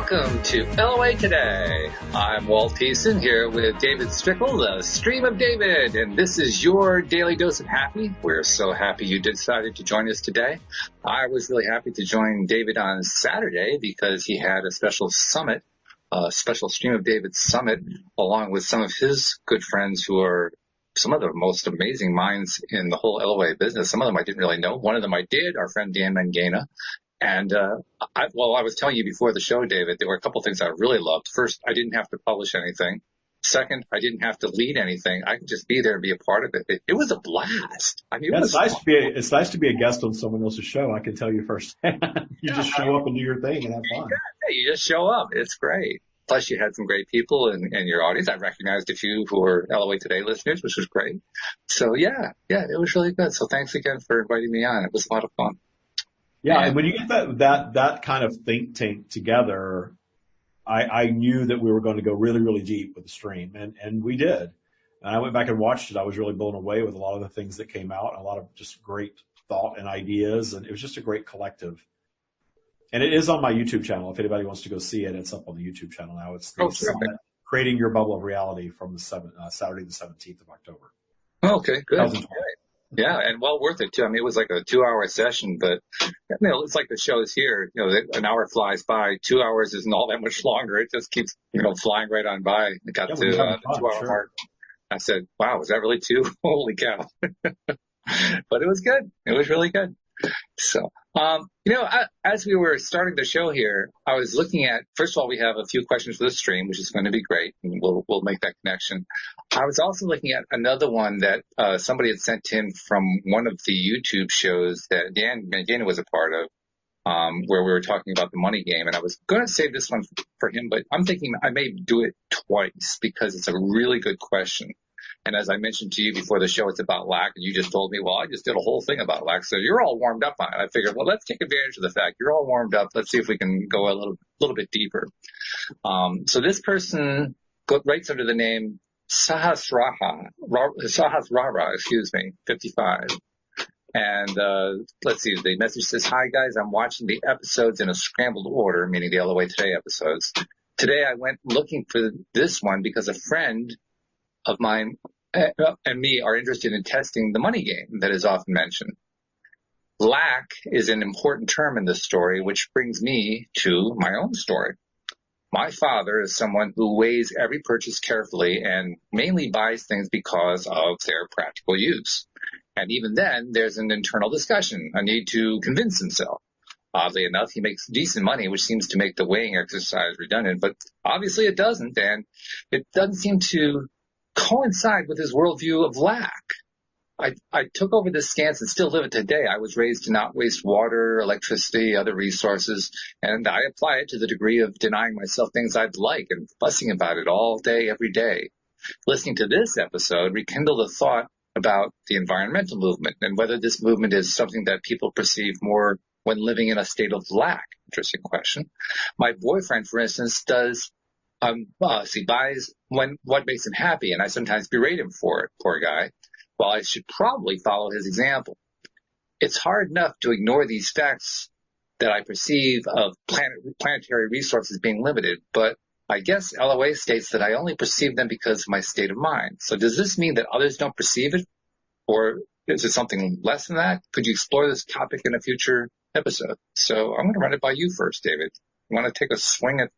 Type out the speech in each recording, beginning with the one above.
Welcome to LOA Today. I'm Walt Thiessen here with David Strickle, the Stream of David, and this is your daily dose of happy. We're so happy you decided to join us today. I was really happy to join David on Saturday because he had a special summit, a special Stream of David summit, along with some of his good friends who are some of the most amazing minds in the whole LOA business. Some of them I didn't really know. One of them I did, our friend Dan Mangena. And I was telling you before the show, David, there were a couple of things I really loved. First, I didn't have to publish anything. Second, I didn't have to lead anything. I could just be there and be a part of it. It was a blast. I mean, it's nice to be a guest on someone else's show. I can tell you firsthand. Just show up and do your thing and have fun. Yeah, you just show up. It's great. Plus, you had some great people in your audience. I recognized a few who were LOA Today listeners, which was great. So, yeah, it was really good. So thanks again for inviting me on. It was a lot of fun. Yeah, and when you get that kind of think tank together, I knew that we were going to go really, really deep with the stream, and we did. And I went back and watched it. I was really blown away with a lot of the things that came out, a lot of just great thought and ideas, and it was just a great collective. And it is on my YouTube channel. If anybody wants to go see it, it's up on the YouTube channel now. It's the Creating Your Bubble of Reality from the Saturday the 17th of October. Okay, good. Yeah, and well worth it too. I mean, it was like a 2-hour session, but it's like the shows here. An hour flies by. 2 hours isn't all that much longer. It just keeps, flying right on by. It got to the 2-hour mark. I said, "Wow, was that really 2? Holy cow!" But it was good. It was really good. So, as we were starting the show here, I was looking at, first of all, we have a few questions for the stream, which is going to be great, and we'll make that connection. I was also looking at another one that somebody had sent in from one of the YouTube shows that Dan Mangena was a part of, where we were talking about the money game, and I was going to save this one for him, but I'm thinking I may do it twice because it's a really good question. And as I mentioned to you before the show, it's about lack, and you just told me, well, I just did a whole thing about lack, so you're all warmed up on it. I figured, well, let's take advantage of the fact you're all warmed up. Let's see if we can go a little bit deeper. So this person writes under the name Sahasrara, 55. And let's see, the message says, "Hi, guys, I'm watching the episodes in a scrambled order," meaning the LOA Today episodes. Today I went looking for this one because a friend of mine and me are interested in testing the money game that is often mentioned. Lack is an important term in this story, which brings me to my own story. My father is someone who weighs every purchase carefully and mainly buys things because of their practical use. And even then, there's an internal discussion, a need to convince himself. Oddly enough, he makes decent money, which seems to make the weighing exercise redundant, but obviously it doesn't, and it doesn't seem to coincide with his worldview of lack. I took over this stance and still live it today. I was raised to not waste water, electricity, other resources, and I apply it to the degree of denying myself things I'd like and fussing about it all day, every day. Listening to this episode rekindled a thought about the environmental movement and whether this movement is something that people perceive more when living in a state of lack. Interesting question. My boyfriend, for instance, he buys what makes him happy, and I sometimes berate him for it, poor guy, while I should probably follow his example. It's hard enough to ignore these facts that I perceive of planetary resources being limited, but I guess LOA states that I only perceive them because of my state of mind. So does this mean that others don't perceive it, or is it something less than that? Could you explore this topic in a future episode? So I'm going to run it by you first, David. You want to take a swing at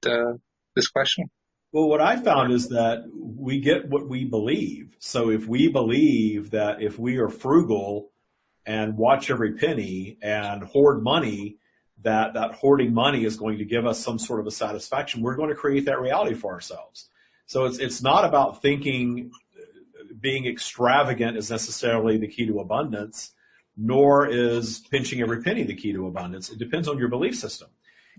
this question? Well, what I found is that we get what we believe. So if we believe that if we are frugal and watch every penny and hoard money, that hoarding money is going to give us some sort of a satisfaction, we're going to create that reality for ourselves. So it's not about thinking being extravagant is necessarily the key to abundance, nor is pinching every penny the key to abundance. It depends on your belief system.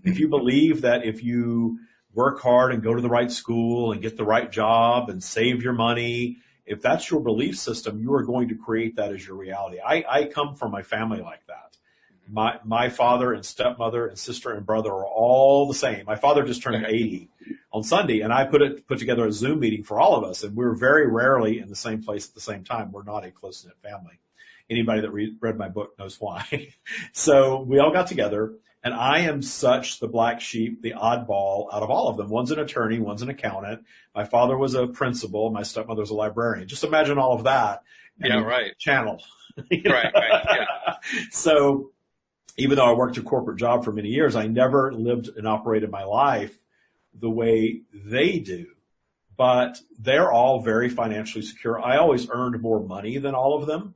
If you believe that if you work hard and go to the right school and get the right job and save your money, if that's your belief system, you are going to create that as your reality. I come from a family like that. My father and stepmother and sister and brother are all the same. My father just turned 80 on Sunday, and I put together a Zoom meeting for all of us, and we're very rarely in the same place at the same time. We're not a close-knit family. Anybody that read my book knows why. So we all got together, And I am such the black sheep, the oddball out of all of them. One's an attorney, one's an accountant. My father was a principal. My stepmother was a librarian. Just imagine all of that. Yeah, right. Channel. Right, yeah. So even though I worked a corporate job for many years, I never lived and operated my life the way they do. But they're all very financially secure. I always earned more money than all of them,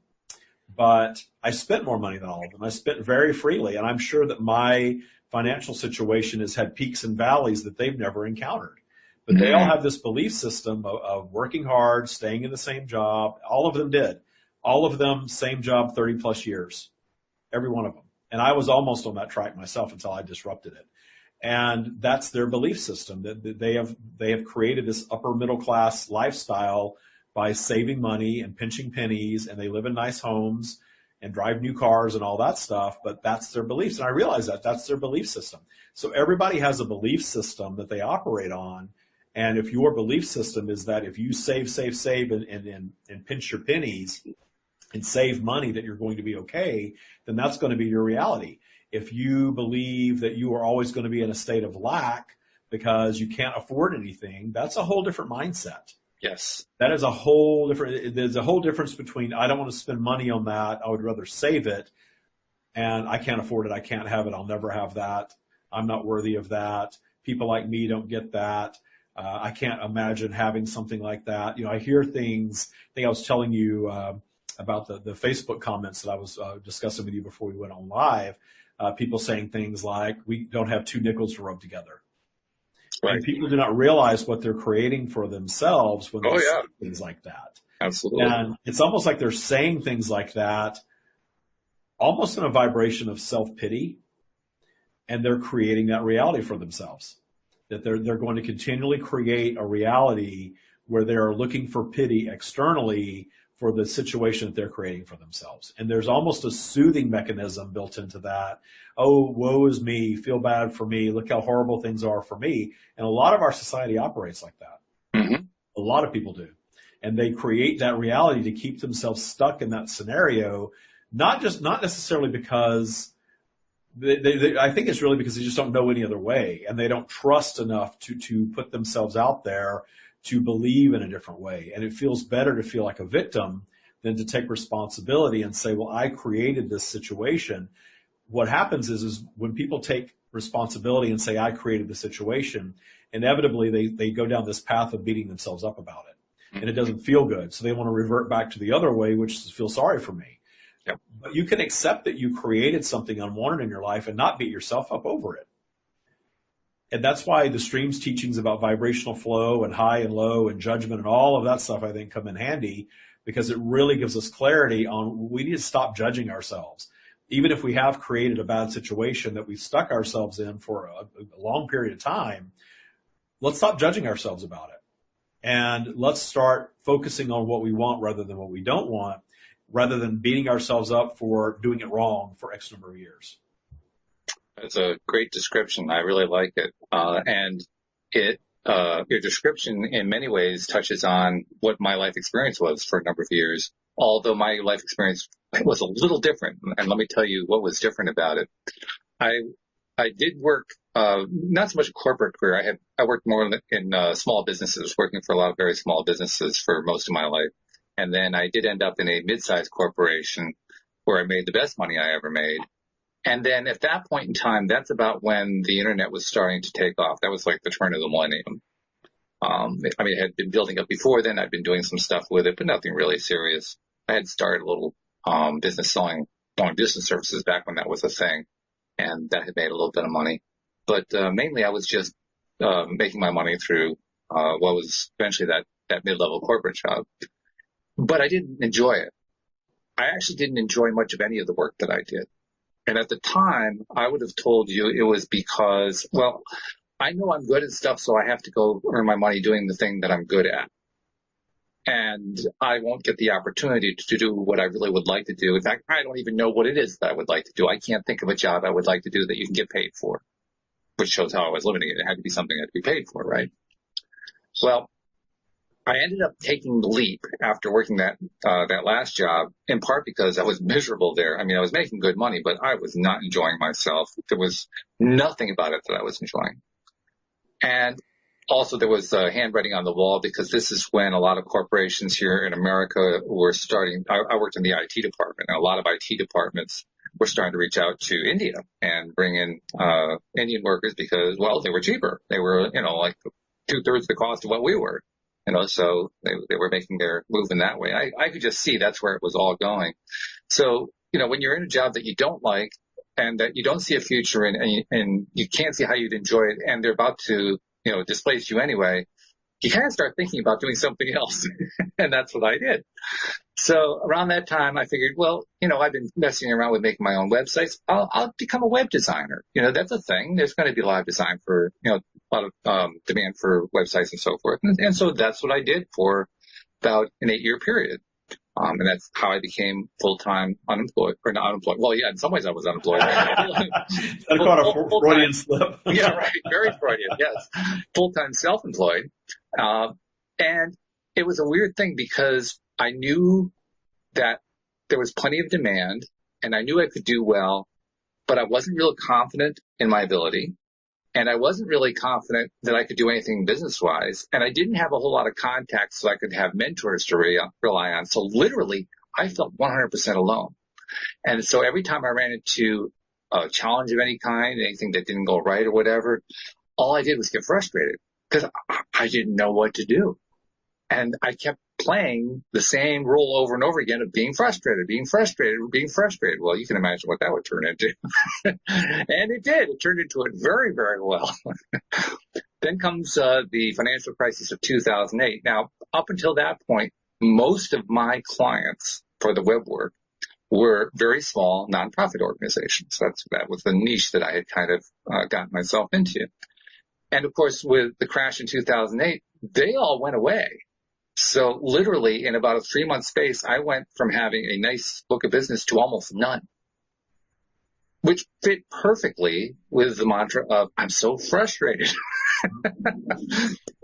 but I spent more money than all of them. I spent very freely, and I'm sure that my financial situation has had peaks and valleys that they've never encountered. But they all have this belief system of working hard, staying in the same job. All of them did. All of them, same job, 30 plus years. Every one of them. And I was almost on that track myself until I disrupted it. And that's their belief system, that they have created this upper middle class lifestyle by saving money and pinching pennies, and they live in nice homes and drive new cars and all that stuff, but that's their beliefs. And I realize that that's their belief system. So everybody has a belief system that they operate on. And if your belief system is that if you save and pinch your pennies and save money that you're going to be okay, then that's going to be your reality. If you believe that you are always going to be in a state of lack because you can't afford anything, that's a whole different mindset. Yes. That is there's a whole difference between I don't want to spend money on that, I would rather save it, and I can't afford it, I can't have it, I'll never have that, I'm not worthy of that, people like me don't get that, I can't imagine having something like that. I hear things, I think I was telling you about the Facebook comments that I was discussing with you before we went on live. People saying things like, we don't have two nickels to rub together. Right. And people do not realize what they're creating for themselves when they say things like that. Absolutely. And it's almost like they're saying things like that almost in a vibration of self-pity, and they're creating that reality for themselves. That they're going to continually create a reality where they're looking for pity externally for the situation that they're creating for themselves. And there's almost a soothing mechanism built into that. Oh, woe is me, feel bad for me, look how horrible things are for me. And a lot of our society operates like that. Mm-hmm. A lot of people do. And they create that reality to keep themselves stuck in that scenario, not necessarily because I think it's really because they just don't know any other way, and they don't trust enough to put themselves out there to believe in a different way. And it feels better to feel like a victim than to take responsibility and say, well, I created this situation. What happens is when people take responsibility and say, I created the situation, inevitably they go down this path of beating themselves up about it. And it doesn't feel good. So they want to revert back to the other way, which is feel sorry for me. Yep. But you can accept that you created something unwanted in your life and not beat yourself up over it. And that's why the stream's teachings about vibrational flow and high and low and judgment and all of that stuff, I think, come in handy, because it really gives us clarity on we need to stop judging ourselves. Even if we have created a bad situation that we've stuck ourselves in for a long period of time, let's stop judging ourselves about it. And let's start focusing on what we want rather than what we don't want, rather than beating ourselves up for doing it wrong for X number of years. That's a great description. I really like it. And your description in many ways touches on what my life experience was for a number of years, although my life experience was a little different. And let me tell you what was different about it. I did work, not so much a corporate career. I worked more in small businesses, working for a lot of very small businesses for most of my life. And then I did end up in a mid-sized corporation where I made the best money I ever made. And then at that point in time, that's about when the internet was starting to take off. That was like the turn of the millennium. It had been building up before then. I'd been doing some stuff with it, but nothing really serious. I had started a little business selling long distance services back when that was a thing, and that had made a little bit of money. But mainly I was just making my money through what was eventually that mid-level corporate job. But I didn't enjoy it. I actually didn't enjoy much of any of the work that I did. And at the time, I would have told you it was because, well, I know I'm good at stuff, so I have to go earn my money doing the thing that I'm good at. And I won't get the opportunity to do what I really would like to do. In fact, I don't even know what it is that I would like to do. I can't think of a job I would like to do that you can get paid for, which shows how I was living it. It had to be something I had to be paid for, right? Well, I ended up taking the leap after working that last job, in part because I was miserable there. I mean, I was making good money, but I was not enjoying myself. There was nothing about it that I was enjoying. And also there was handwriting on the wall, because this is when a lot of corporations here in America were starting. I worked in the IT department, and a lot of IT departments were starting to reach out to India and bring in Indian workers because, well, they were cheaper. They were, like 2/3 the cost of what we were. So they were making their move in that way. I could just see that's where it was all going. So, when you're in a job that you don't like and that you don't see a future in, and you can't see how you'd enjoy it, and they're about to, displace you anyway, you kind of start thinking about doing something else. And that's what I did. So around that time, I figured, well, I've been messing around with making my own websites. I'll become a web designer. That's a thing. There's going to be a lot of design for, a lot of demand for websites and so forth. And so that's what I did for about an 8-year period. And that's how I became full-time unemployed, or not unemployed. Well, yeah, in some ways I was unemployed. That's called a Freudian slip. Yeah, right. Very Freudian, yes. Full-time self-employed. And it was a weird thing because I knew that there was plenty of demand and I knew I could do well, but I wasn't real confident in my ability. And I wasn't really confident that I could do anything business-wise. And I didn't have a whole lot of contacts so I could have mentors to rely on. So literally, I felt 100% alone. And so every time I ran into a challenge of any kind, anything that didn't go right or whatever, all I did was get frustrated because I didn't know what to do. And I kept playing the same role over and over again of being frustrated. Well, you can imagine what that would turn into. And it did. It turned into it very, very well. Then comes the financial crisis of 2008. Now, up until that point, most of my clients for the web work were very small nonprofit organizations. That was the niche that I had kind of gotten myself into. And of course, with the crash in 2008, they all went away. So literally in about a 3-month space, I went from having a nice book of business to almost none, which fit perfectly with the mantra of I'm so frustrated.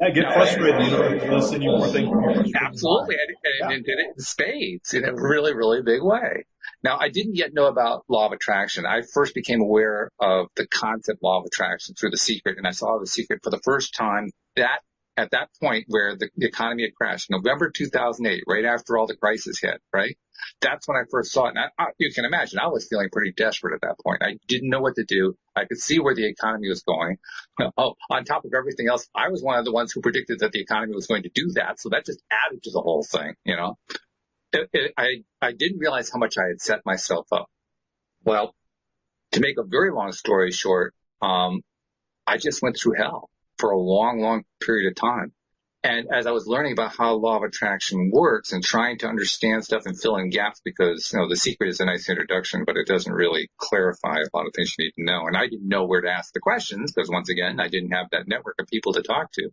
Yeah, get frustrated. Listen, you more think. Absolutely. And did it in spades in a really, really big way. Now, I didn't yet know about law of attraction. I first became aware of the concept law of attraction through The Secret, and I saw The Secret for the first time at that point where the economy had crashed, November 2008, right after all the crisis hit, right? That's when I first saw it. And you can imagine, I was feeling pretty desperate at that point. I didn't know what to do. I could see where the economy was going. On top of everything else, I was one of the ones who predicted that the economy was going to do that. So that just added to the whole thing, I didn't realize how much I had set myself up. Well, to make a very long story short, I just went through hell for a long, long period of time. And as I was learning about how law of attraction works and trying to understand stuff and fill in gaps, because, The Secret is a nice introduction, but it doesn't really clarify a lot of things you need to know. And I didn't know where to ask the questions because, once again, I didn't have that network of people to talk to.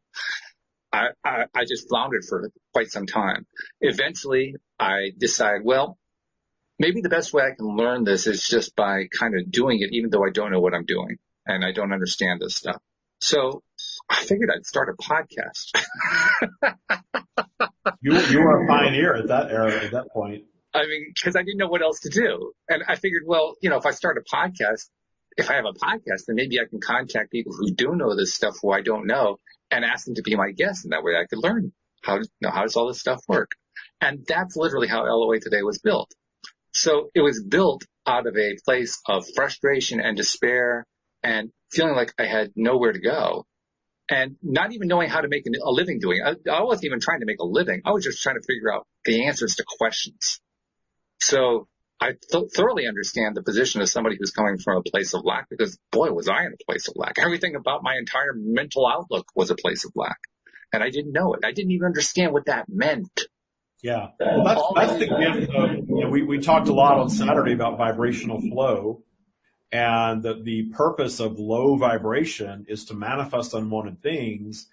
I just floundered for quite some time. Eventually, I decided, well, maybe the best way I can learn this is just by kind of doing it, even though I don't know what I'm doing and I don't understand this stuff. So I figured I'd start a podcast. You were a pioneer at that point. I mean, because I didn't know what else to do. And I figured, well, if I start a podcast, if I have a podcast, then maybe I can contact people who do know this stuff who I don't know and ask them to be my guest. And that way I could learn how does all this stuff work? And that's literally how LOA Today was built. So it was built out of a place of frustration and despair and feeling like I had nowhere to go and not even knowing how to make a living doing it. I wasn't even trying to make a living. I was just trying to figure out the answers to questions. So I thoroughly understand the position of somebody who's coming from a place of lack because, boy, was I in a place of lack. Everything about my entire mental outlook was a place of lack. And I didn't know it. I didn't even understand what that meant. Yeah. Well, that's the gift of, we talked a lot on Saturday about vibrational flow. And the purpose of low vibration is to manifest unwanted things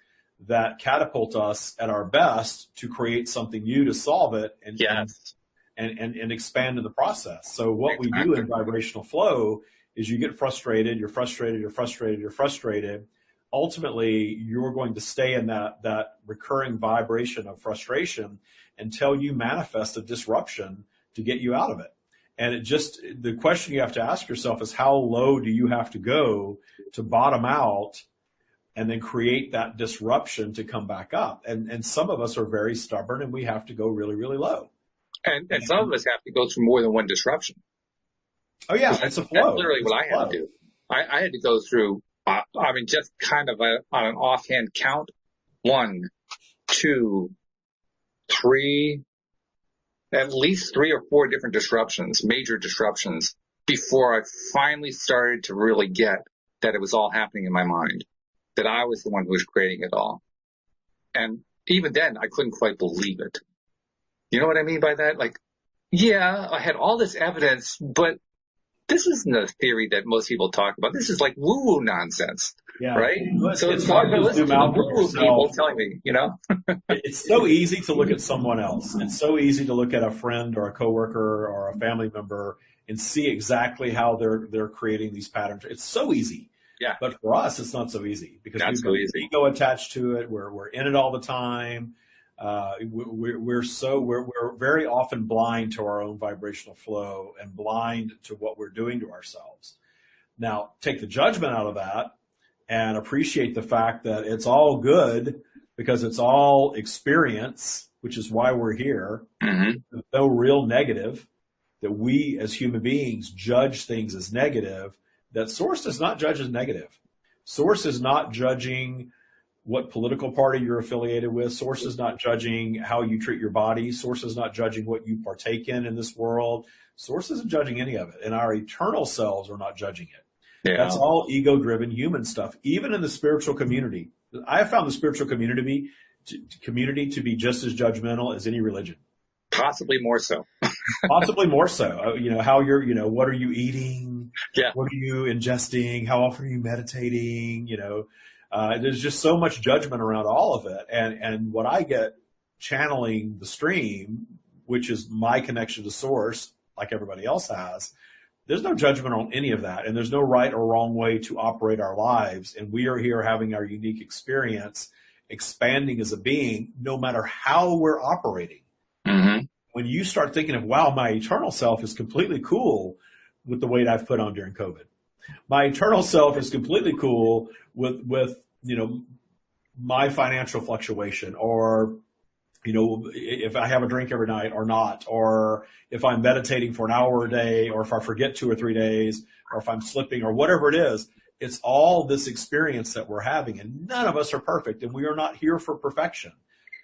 that catapult us at our best to create something new to solve it and expand in the process. So what we do in vibrational flow is you get frustrated, you're frustrated. ultimately you're going to stay in that recurring vibration of frustration until you manifest a disruption to get you out of it. And the question you have to ask yourself is, how low do you have to go to bottom out and then create that disruption to come back up? And some of us are very stubborn and we have to go really, really low. And some of us have to go through more than one disruption. Oh yeah, it's a flow. That's literally what I had to do. I had to go through, just kind of on an offhand count, 1, 2, 3, at least 3 or 4 different disruptions, major disruptions, before I finally started to really get that it was all happening in my mind, that I was the one who was creating it all. And even then, I couldn't quite believe it. You know what I mean by that? Like, yeah, I had all this evidence, but this isn't a theory that most people talk about. This is like woo-woo nonsense, right? So it's hard to listen to the woo-woo people telling me, It's so easy to look at someone else. It's so easy to look at a friend or a coworker or a family member and see exactly how they're creating these patterns. It's so easy. Yeah. But for us, it's not so easy because we've got ego attached to it. We're in it all the time. We're very often blind to our own vibrational flow and blind to what we're doing to ourselves. Now, take the judgment out of that and appreciate the fact that it's all good because it's all experience, which is why we're here. Mm-hmm. There's no real negative, that we as human beings judge things as negative, that Source does not judge as negative. Source is not judging what political party you're affiliated with. Source is not judging how you treat your body. Source is not judging what you partake in this world. Source isn't judging any of it. And our eternal selves are not judging it. Yeah. That's all ego-driven human stuff. Even in the spiritual community, I have found the spiritual community to be just as judgmental as any religion. Possibly more so. Possibly more so. How what are you eating? Yeah. What are you ingesting? How often are you meditating? There's just so much judgment around all of it. And what I get channeling the stream, which is my connection to Source, like everybody else has, there's no judgment on any of that. And there's no right or wrong way to operate our lives. And we are here having our unique experience, expanding as a being, no matter how we're operating. Mm-hmm. When you start thinking of, wow, my eternal self is completely cool with the weight I've put on during COVID. My eternal self is completely cool with my financial fluctuation, or, if I have a drink every night or not, or if I'm meditating for an hour a day, or if I forget 2 or 3 days, or if I'm slipping, or whatever it is. It's all this experience that we're having, and none of us are perfect, and we are not here for perfection.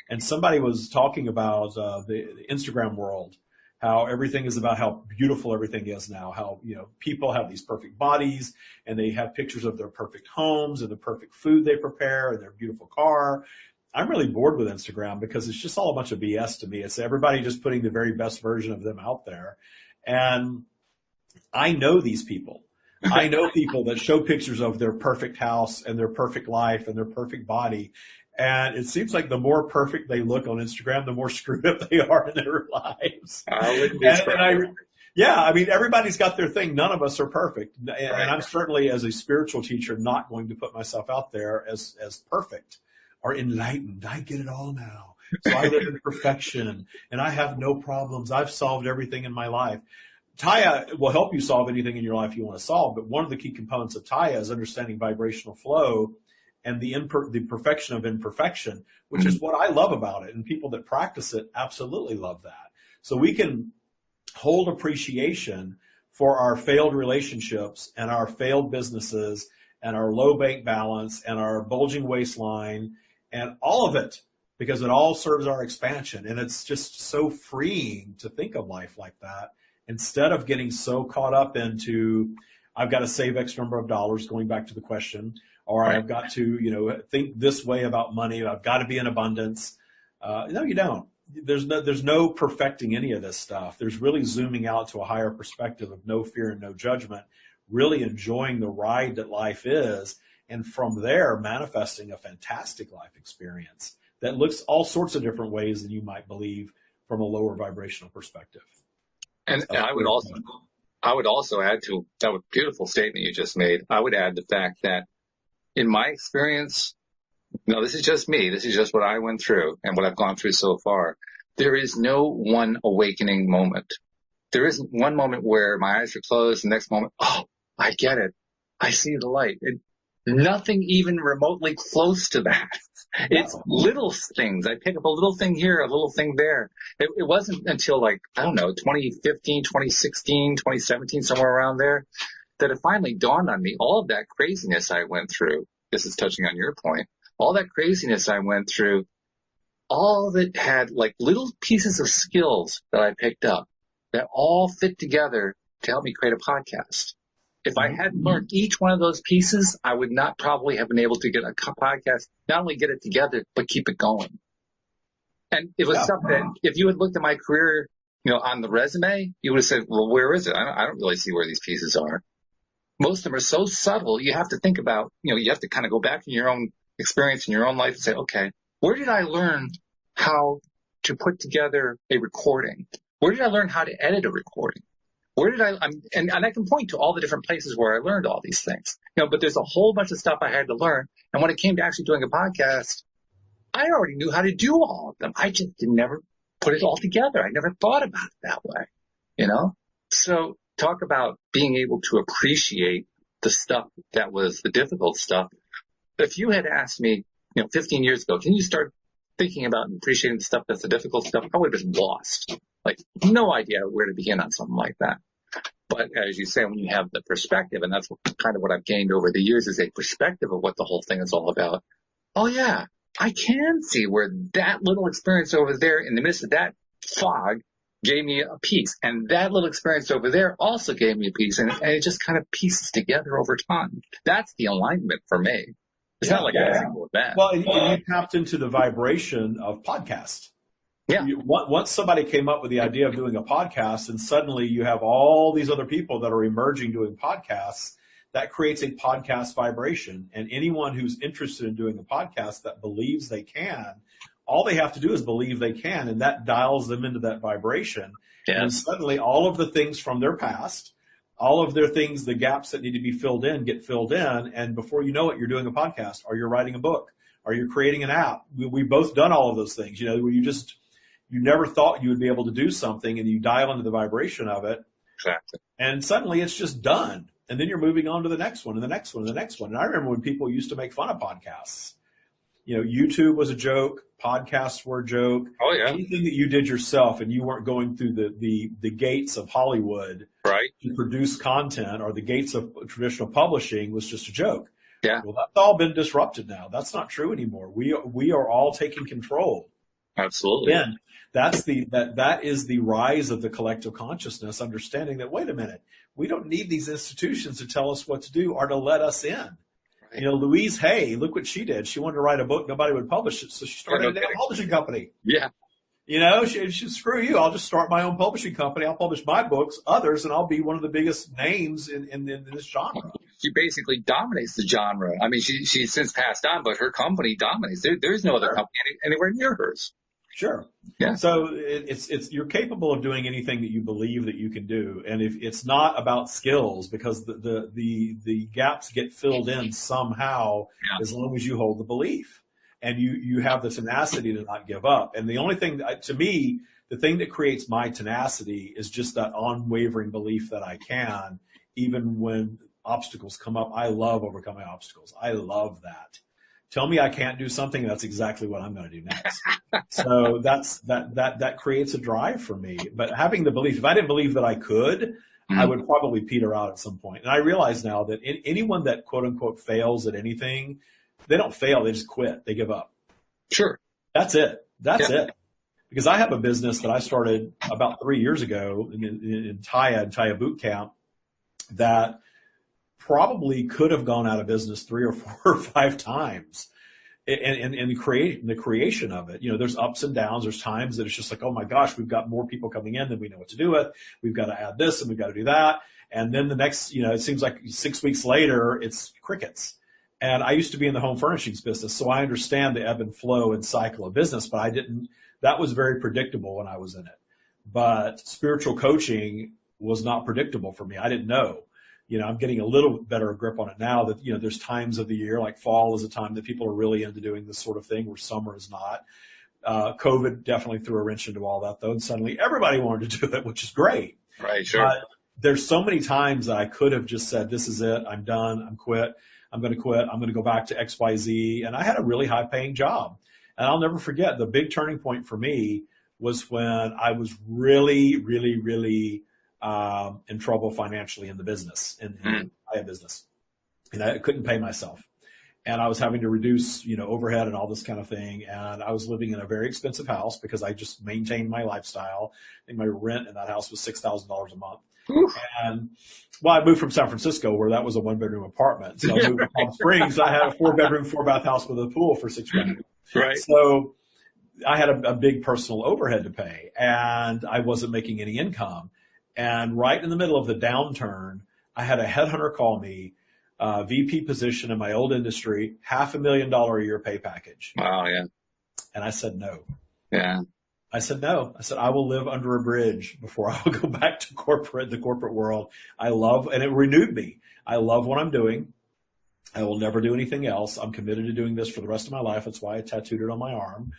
And somebody was talking about the Instagram world, how everything is about how beautiful everything is now, how, people have these perfect bodies and they have pictures of their perfect homes and the perfect food they prepare and their beautiful car. I'm really bored with Instagram because it's just all a bunch of BS to me. It's everybody just putting the very best version of them out there. And I know these people. I know people that show pictures of their perfect house and their perfect life and their perfect body. And it seems like the more perfect they look on Instagram, the more screwed up they are in their lives. I wouldn't be surprised. Everybody's got their thing. None of us are perfect. And I'm certainly, as a spiritual teacher, not going to put myself out there as perfect or enlightened. I get it all now. So I live in perfection and I have no problems. I've solved everything in my life. Taya will help you solve anything in your life you want to solve. But one of the key components of Taya is understanding vibrational flow and the perfection of imperfection, which is what I love about it. And people that practice it absolutely love that. So we can hold appreciation for our failed relationships and our failed businesses and our low bank balance and our bulging waistline and all of it, because it all serves our expansion. And it's just so freeing to think of life like that, instead of getting so caught up into, I've got to save X number of dollars, going back to the question, or I've got to, think this way about money. I've got to be in abundance. No, you don't. There's no perfecting any of this stuff. There's really zooming out to a higher perspective of no fear and no judgment, really enjoying the ride that life is. And from there, manifesting a fantastic life experience that looks all sorts of different ways than you might believe from a lower vibrational perspective. And I would also add to that beautiful statement you just made. I would add the fact that in my experience, no, this is just me. This is just what I went through and what I've gone through so far. There is no one awakening moment. There isn't one moment where my eyes are closed, the next moment, oh, I get it. I see the light. Nothing even remotely close to that. It's little things. I pick up a little thing here, a little thing there. It wasn't until 2015, 2016, 2017, somewhere around there, that it finally dawned on me, all of that craziness I went through, this is touching on your point, all that craziness I went through, all of it had little pieces of skills that I picked up that all fit together to help me create a podcast. If I hadn't learned each one of those pieces, I would not probably have been able to get a podcast, not only get it together, but keep it going. And it was stuff that if you had looked at my career, on the resume, you would have said, well, where is it? I don't really see where these pieces are. Most of them are so subtle, you have to think about, you have to kind of go back in your own experience in your own life and say, okay, where did I learn how to put together a recording? Where did I learn how to edit a recording? Where did and I can point to all the different places where I learned all these things, but there's a whole bunch of stuff I had to learn. And when it came to actually doing a podcast, I already knew how to do all of them. I just never put it all together. I never thought about it that way, So talk about being able to appreciate the stuff that was the difficult stuff. If you had asked me, 15 years ago, can you start thinking about and appreciating the stuff that's the difficult stuff? I would have been lost. No idea where to begin on something like that. But as you say, when you have the perspective, and that's kind of what I've gained over the years, is a perspective of what the whole thing is all about. Oh yeah, I can see where that little experience over there in the midst of that fog gave me a piece. And that little experience over there also gave me a piece. And it just kind of pieces together over time. That's the alignment for me. It's not a single event. Well, you tapped into the vibration of podcast. Yeah. Once somebody came up with the idea of doing a podcast, and suddenly you have all these other people that are emerging doing podcasts, that creates a podcast vibration. And anyone who's interested in doing a podcast that believes they can, all they have to do is believe they can, and that dials them into that vibration. Yes. And suddenly all of the things from their past, all of their things, the gaps that need to be filled in, get filled in. And before you know it, you're doing a podcast, or you're writing a book, or you're creating an app. We've both done all of those things, where you never thought you would be able to do something, and you dial into the vibration of it. Exactly. And suddenly it's just done. And then you're moving on to the next one and the next one and the next one. And I remember when people used to make fun of podcasts. YouTube was a joke. Podcasts were a joke. Oh, yeah. Anything that you did yourself and you weren't going through the gates of Hollywood to produce content, or the gates of traditional publishing, was just a joke. Yeah. Well, that's all been disrupted now. That's not true anymore. We are all taking control. Absolutely. Again, that is the rise of the collective consciousness, understanding that, wait a minute, we don't need these institutions to tell us what to do or to let us in. Right. Louise Hay, look what she did. She wanted to write a book. Nobody would publish it. So she started a publishing company. Yeah. She screw you. I'll just start my own publishing company. I'll publish my books, others, and I'll be one of the biggest names in this genre. She basically dominates the genre. I mean, she's since passed on, but her company dominates. There's no other company anywhere near hers. Sure. Yeah. So it's you're capable of doing anything that you believe that you can do, and if it's not about skills, because the gaps get filled in somehow, as long as you hold the belief and you have the tenacity to not give up. And the only thing to me, the thing that creates my tenacity is just that unwavering belief that I can, even when obstacles come up. I love overcoming obstacles. I love that. Tell me I can't do something, and that's exactly what I'm going to do next. So that creates a drive for me. But having the belief, if I didn't believe that I could, I would probably peter out at some point. And I realize now that anyone that quote unquote fails at anything, they don't fail, they just quit. They give up. Sure. That's it. That's it. Because I have a business that I started about 3 years ago in Taya Boot Camp that probably could have gone out of business 3 or 4 or 5 times. And the creation of it, there's ups and downs. There's times that it's just like, oh my gosh, we've got more people coming in than we know what to do with. We've got to add this and we've got to do that. And then the next, it seems like 6 weeks later, it's crickets. And I used to be in the home furnishings business, so I understand the ebb and flow and cycle of business, but that was very predictable when I was in it. But spiritual coaching was not predictable for me. I didn't know. I'm getting a little better grip on it now that, there's times of the year, like fall is a time that people are really into doing this sort of thing where summer is not. COVID definitely threw a wrench into all that though. And suddenly everybody wanted to do it, which is great. Right. Sure. But there's so many times that I could have just said, this is it. I'm done. I'm quit. I'm going to quit. I'm going to go back to XYZ. And I had a really high paying job. And I'll never forget the big turning point for me was when I was really, really, really in trouble financially in the business, in my business. And I couldn't pay myself. And I was having to reduce, overhead and all this kind of thing. And I was living in a very expensive house because I just maintained my lifestyle. I think my rent in that house was $6,000 a month. Oof. And I moved from San Francisco where that was a 1-bedroom apartment. So I moved to Palm Springs. I had a 4-bedroom, 4-bath house with a pool for $6 grand. Right. So I had a big personal overhead to pay and I wasn't making any income. And right in the middle of the downturn, I had a headhunter call me, VP position in my old industry, $500,000 a year pay package. Wow. Yeah. And I said no. Yeah. I said no. I said I will live under a bridge before I will go back to the corporate world. And it renewed me. I love what I'm doing. I will never do anything else. I'm committed to doing this for the rest of my life. That's why I tattooed it on my arm.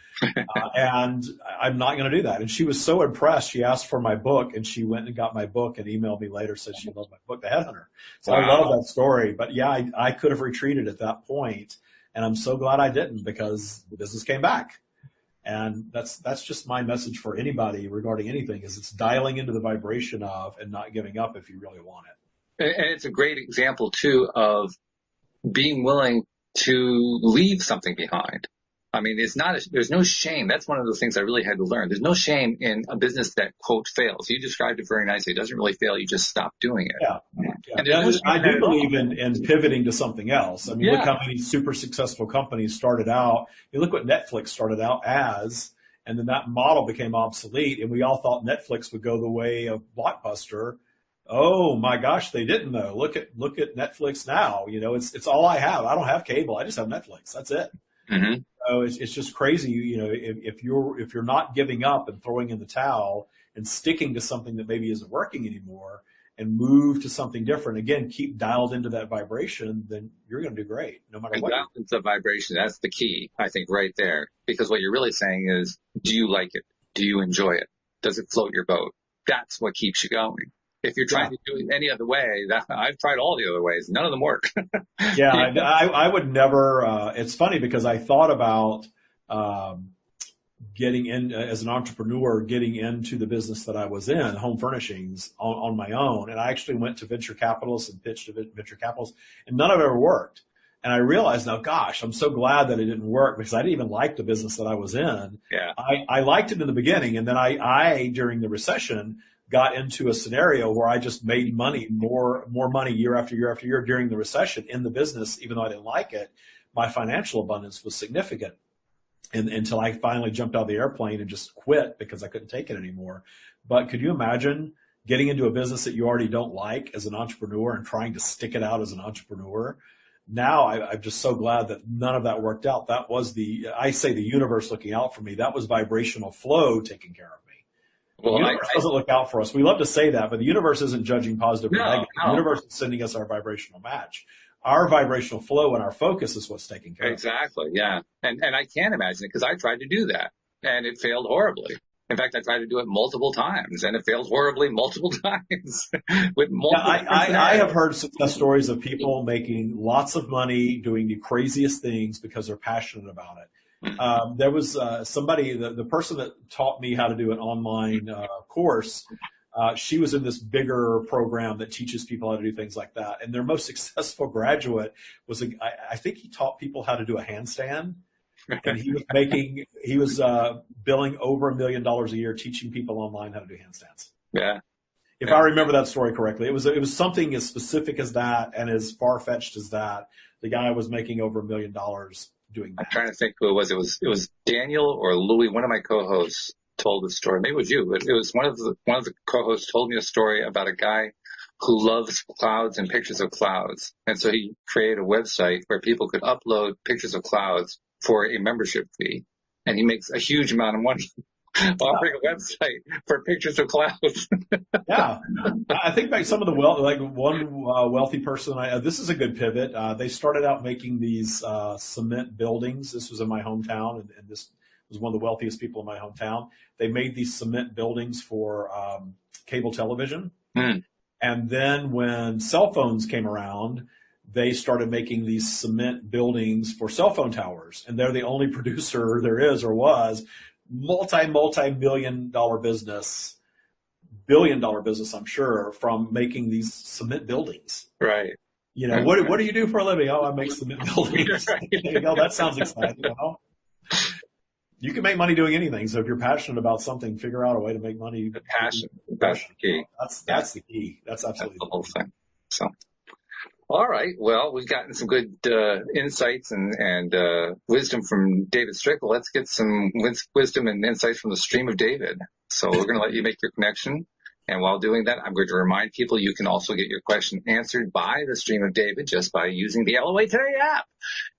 And I'm not going to do that. And she was so impressed. She asked for my book and she went and got my book and emailed me later, said she loved my book, The Headhunter. So wow. I love that story. But yeah, I could have retreated at that point, and I'm so glad I didn't because the business came back. And that's just my message for anybody regarding anything is it's dialing into the vibration of and not giving up if you really want it. And it's a great example too of being willing to leave something behind. I mean, there's no shame. That's one of those things I really had to learn. There's no shame in a business that, quote, fails. You described it very nicely. It doesn't really fail. You just stop doing it. Yeah. And I do believe in pivoting to something else. I mean, look how many super successful companies started out. You look what Netflix started out as, and then that model became obsolete, and we all thought Netflix would go the way of Blockbuster. Oh my gosh, they didn't though. Look at Netflix now. It's all I have. I don't have cable. I just have Netflix. That's it. Mm-hmm. So it's just crazy. If you're not giving up and throwing in the towel and sticking to something that maybe isn't working anymore and move to something different, again, keep dialed into that vibration, then you're going to do great no matter what. Dialed into vibration. That's the key, I think, right there. Because what you're really saying is, do you like it? Do you enjoy it? Does it float your boat? That's what keeps you going. If you're trying to do it any other way, I've tried all the other ways. None of them work. Yeah, I would never. It's funny because I thought about getting in as an entrepreneur, getting into the business that I was in, home furnishings, on my own. And I actually went to venture capitalists and pitched to venture capitalists, and none of it ever worked. And I realized now, gosh, I'm so glad that it didn't work because I didn't even like the business that I was in. Yeah. I liked it in the beginning, and then I during the recession got into a scenario where I just made more money year after year after year during the recession in the business, even though I didn't like it. My financial abundance was significant until I finally jumped out of the airplane and just quit because I couldn't take it anymore. But could you imagine getting into a business that you already don't like as an entrepreneur and trying to stick it out as an entrepreneur? Now I'm just so glad that none of that worked out. That was the universe looking out for me. That was vibrational flow taking care of me. Well, the universe doesn't look out for us. We love to say that, but the universe isn't judging positive or negative. No. The universe is sending us our vibrational match. Our vibrational flow and our focus is what's taking care of us. Exactly, yeah. And I can't imagine it because I tried to do that, and it failed horribly. In fact, I tried to do it multiple times, and it failed horribly multiple times. I have heard success stories of people making lots of money doing the craziest things because they're passionate about it. There was somebody, the person that taught me how to do an online course. She was in this bigger program that teaches people how to do things like that. And their most successful graduate was, I think he taught people how to do a handstand. And he was billing over $1 million a year teaching people online how to do handstands. Yeah. If I remember that story correctly, it was something as specific as that and as far-fetched as that. The guy was making over $1 million doing that. I'm trying to think who it was. It was Daniel or Louis, one of my co-hosts, told the story. Maybe it was you, but it was one of the co-hosts told me a story about a guy who loves clouds and pictures of clouds. And so he created a website where people could upload pictures of clouds for a membership fee. And he makes a huge amount of money Offering a website for pictures of clouds. Yeah. I think like some of the like one wealthy person, this is a good pivot. They started out making these cement buildings. This was in my hometown, and this was one of the wealthiest people in my hometown. They made these cement buildings for cable television. Mm. And then when cell phones came around, they started making these cement buildings for cell phone towers. And they're the only producer there is or was, multi-million-dollar business, billion-dollar business, I'm sure, from making these cement buildings. Right. You know, what do you do for a living? Oh, I make cement buildings. There you go. That sounds exciting. You know? You can make money doing anything. So if you're passionate about something, figure out a way to make money. The passion. That's the key. That's the key. That's absolutely the whole thing. So, all right. Well, we've gotten some good insights and wisdom from David Strickle. Let's get some wisdom and insights from the stream of David. So we're going to let you make your connection. And while doing that, I'm going to remind people you can also get your question answered by the stream of David just by using the LOA Today app.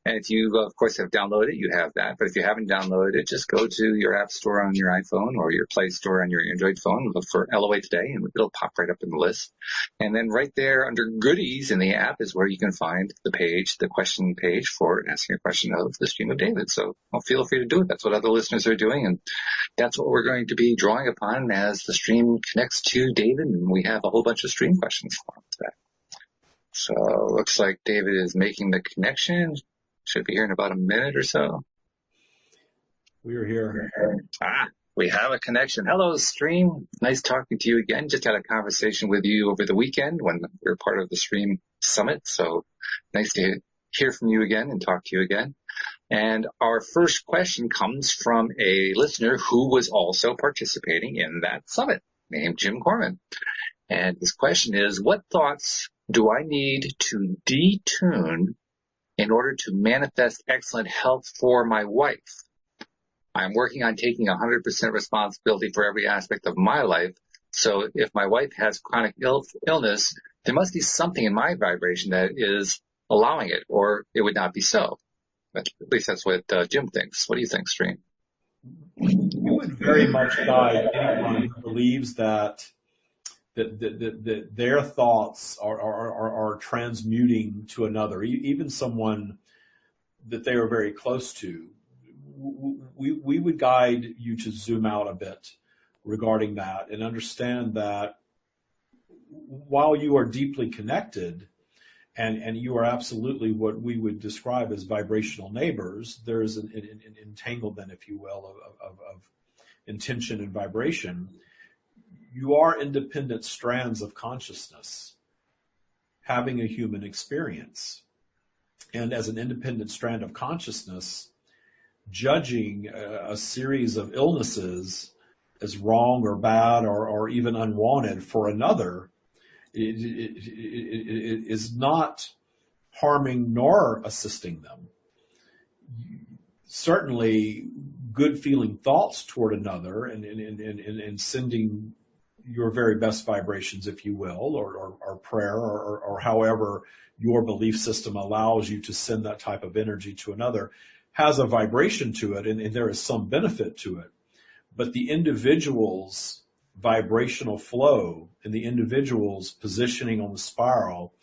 And if you, of course, have downloaded it, you have that. But if you haven't downloaded it, just go to your app store on your iPhone or your Play Store on your Android phone, look for LOA Today, and it'll pop right up in the list. And then right there under goodies in the app is where you can find the page, the question page for asking a question of the stream of David. So feel free to do it. That's what other listeners are doing. And that's what we're going to be drawing upon as the stream connects to David. And we have a whole bunch of stream questions for him today. So looks like David is making the connection. Should be here in about a minute or so. We are here. We have a connection. Hello, stream. Nice talking to you again. Just had a conversation with you over the weekend when we were part of the stream summit. So nice to hear from you again and talk to you again. And our first question comes from a listener who was also participating in that summit named Jim Corman. And his question is, what thoughts do I need to detune in order to manifest excellent health for my wife? I'm working on taking 100% responsibility for every aspect of my life. So if my wife has chronic illness, there must be something in my vibration that is allowing it, or it would not be so. At least that's what Jim thinks. What do you think, Stream? You would very much guide anyone who believes that their thoughts are transmuting to another, even someone that they are very close to. We would guide you to zoom out a bit regarding that and understand that while you are deeply connected and you are absolutely what we would describe as vibrational neighbors, there's an entanglement, if you will, of intention and vibration. You are independent strands of consciousness having a human experience. And as an independent strand of consciousness, judging a series of illnesses as wrong or bad or even unwanted for another, it is not harming nor assisting them. Certainly, good feeling thoughts toward another and sending your very best vibrations, if you will, or prayer, or however your belief system allows you to send that type of energy to another, has a vibration to it, and there is some benefit to it. But the individual's vibrational flow and the individual's positioning on the spiral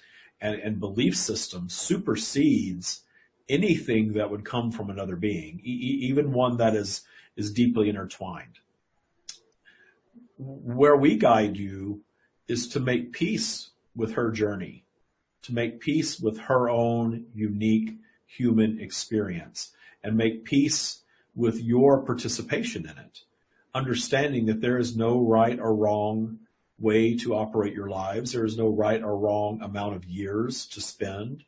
and belief system supersedes anything that would come from another being, even one that is deeply intertwined. Where we guide you is to make peace with her journey, to make peace with her own unique human experience, and make peace with your participation in it, understanding that there is no right or wrong way to operate your lives. There is no right or wrong amount of years to spend.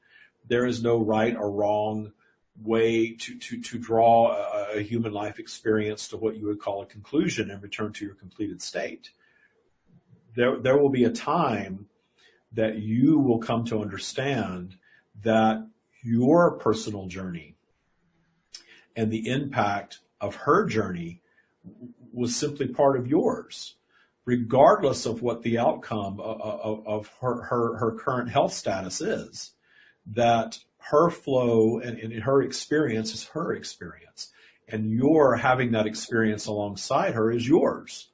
There is no right or wrong way to draw a human life experience to what you would call a conclusion and return to your completed state. There will be a time that you will come to understand that your personal journey and the impact of her journey was simply part of yours, regardless of what the outcome of her current health status is, that her flow and her experience is her experience. and you're having that experience alongside her is yours.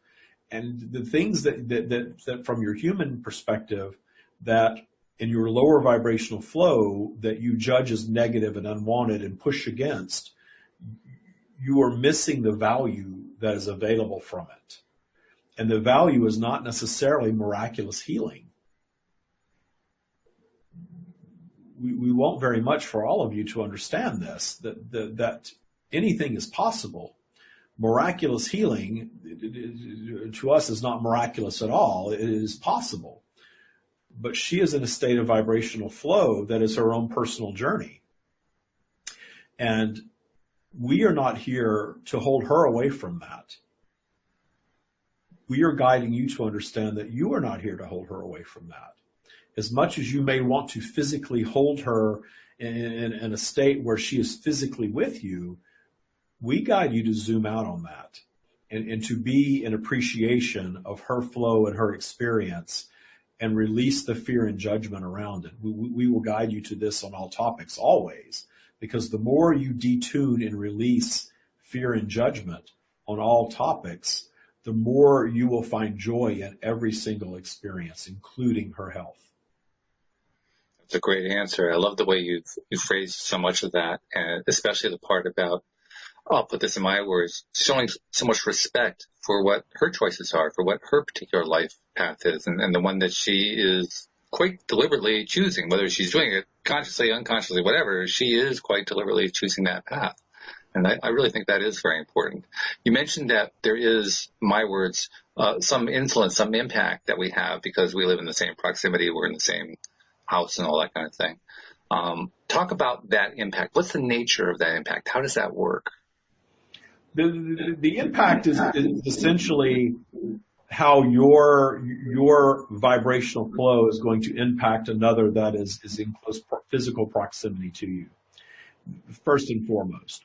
And the things that from your human perspective, that in your lower vibrational flow that you judge as negative and unwanted and push against, you are missing the value that is available from it. And the value is not necessarily miraculous healing. We want very much for all of you to understand this, that anything is possible. Miraculous healing to us is not miraculous at all. It is possible. But she is in a state of vibrational flow that is her own personal journey. And we are not here to hold her away from that. We are guiding you to understand that you are not here to hold her away from that. As much as you may want to physically hold her in a state where she is physically with you, we guide you to zoom out on that and to be in appreciation of her flow and her experience and release the fear and judgment around it. We will guide you to this on all topics always, because the more you detune and release fear and judgment on all topics, the more you will find joy in every single experience, including her health. That's a great answer. I love the way you phrased so much of that, and especially the part about, I'll put this in my words, showing so much respect for what her choices are, for what her particular life path is, and the one that she is quite deliberately choosing, whether she's doing it consciously, unconsciously, whatever, she is quite deliberately choosing that path. And I really think that is very important. You mentioned that there is, my words, some influence, some impact that we have because we live in the same proximity, we're in the same house and all that kind of thing. Talk about that impact. What's the nature of that impact? How does that work? The impact is essentially how your vibrational flow is going to impact another that is in close physical proximity to you, first and foremost,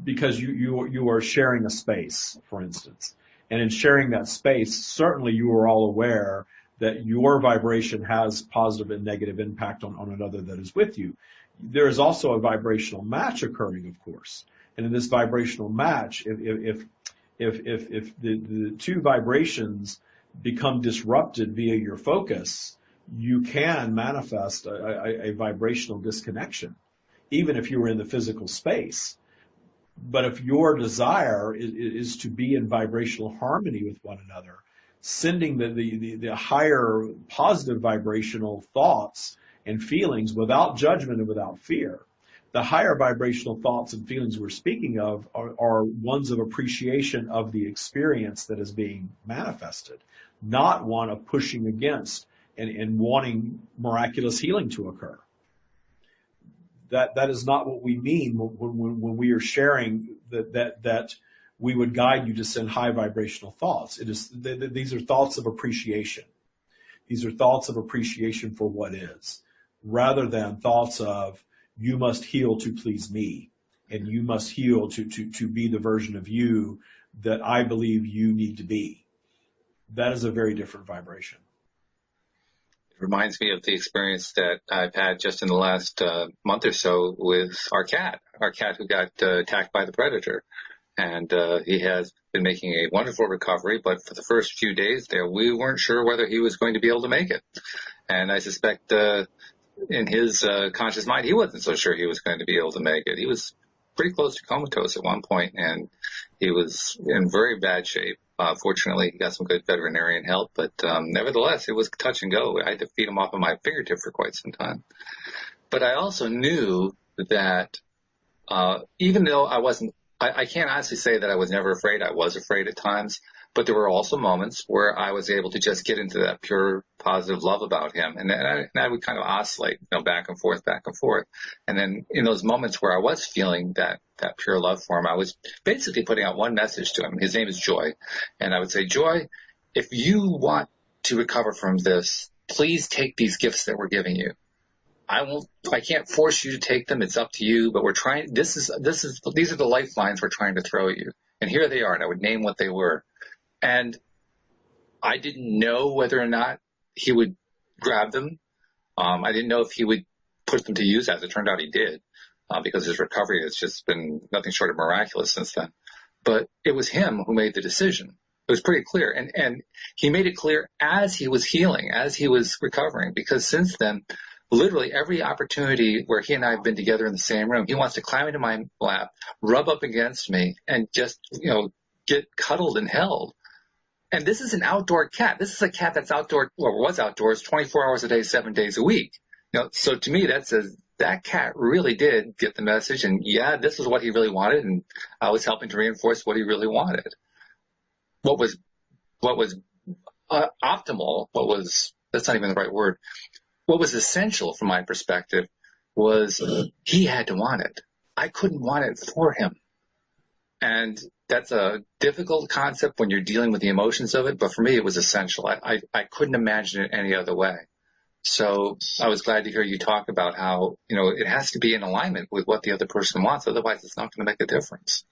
because you are sharing a space, for instance. And in sharing that space, certainly you are all aware that your vibration has positive and negative impact on another that is with you. There is also a vibrational match occurring, of course. And in this vibrational match, if the two vibrations become disrupted via your focus, you can manifest a vibrational disconnection, even if you were in the physical space. But if your desire is to be in vibrational harmony with one another, sending the higher positive vibrational thoughts and feelings without judgment and without fear, the higher vibrational thoughts and feelings we're speaking of are ones of appreciation of the experience that is being manifested, not one of pushing against and wanting miraculous healing to occur. That is not what we mean when we are sharing that we would guide you to send high vibrational thoughts. These are thoughts of appreciation. These are thoughts of appreciation for what is, rather than thoughts of, you must heal to please me, and you must heal to be the version of you that I believe you need to be. That is a very different vibration. It reminds me of the experience that I've had just in the last month or so with our cat who got attacked by the predator. And he has been making a wonderful recovery, but for the first few days there, we weren't sure whether he was going to be able to make it. And I suspect in his conscious mind, he wasn't so sure he was going to be able to make it. He was pretty close to comatose at one point, and he was in very bad shape. Fortunately, he got some good veterinarian help, but nevertheless, it was touch and go. I had to feed him off of my fingertip for quite some time. But I also knew that even though I can't honestly say that I was never afraid. I was afraid at times, but there were also moments where I was able to just get into that pure positive love about him. And I would kind of oscillate, back and forth. And then in those moments where I was feeling that pure love for him, I was basically putting out one message to him. His name is Joy. And I would say, Joy, if you want to recover from this, please take these gifts that we're giving you. I can't force you to take them. It's up to you, but these are the lifelines we're trying to throw you. And here they are. And I would name what they were. And I didn't know whether or not he would grab them. I didn't know if he would put them to use. As it turned out, he did. because his recovery has just been nothing short of miraculous since then. But it was him who made the decision. It was pretty clear. And he made it clear as he was healing, as he was recovering, because since then, literally every opportunity where he and I have been together in the same room, he wants to climb into my lap, rub up against me, and just, get cuddled and held. And this is an outdoor cat. This is a cat that's outdoor, or was outdoors 24 hours a day, 7 days a week. So to me, that says that cat really did get the message. And yeah, this is what he really wanted. And I was helping to reinforce what he really wanted. What was optimal, that's not even the right word. What was essential from my perspective was he had to want it. I couldn't want it for him. And that's a difficult concept when you're dealing with the emotions of it. But for me, it was essential. I couldn't imagine it any other way. So I was glad to hear you talk about how, it has to be in alignment with what the other person wants. Otherwise, it's not going to make a difference.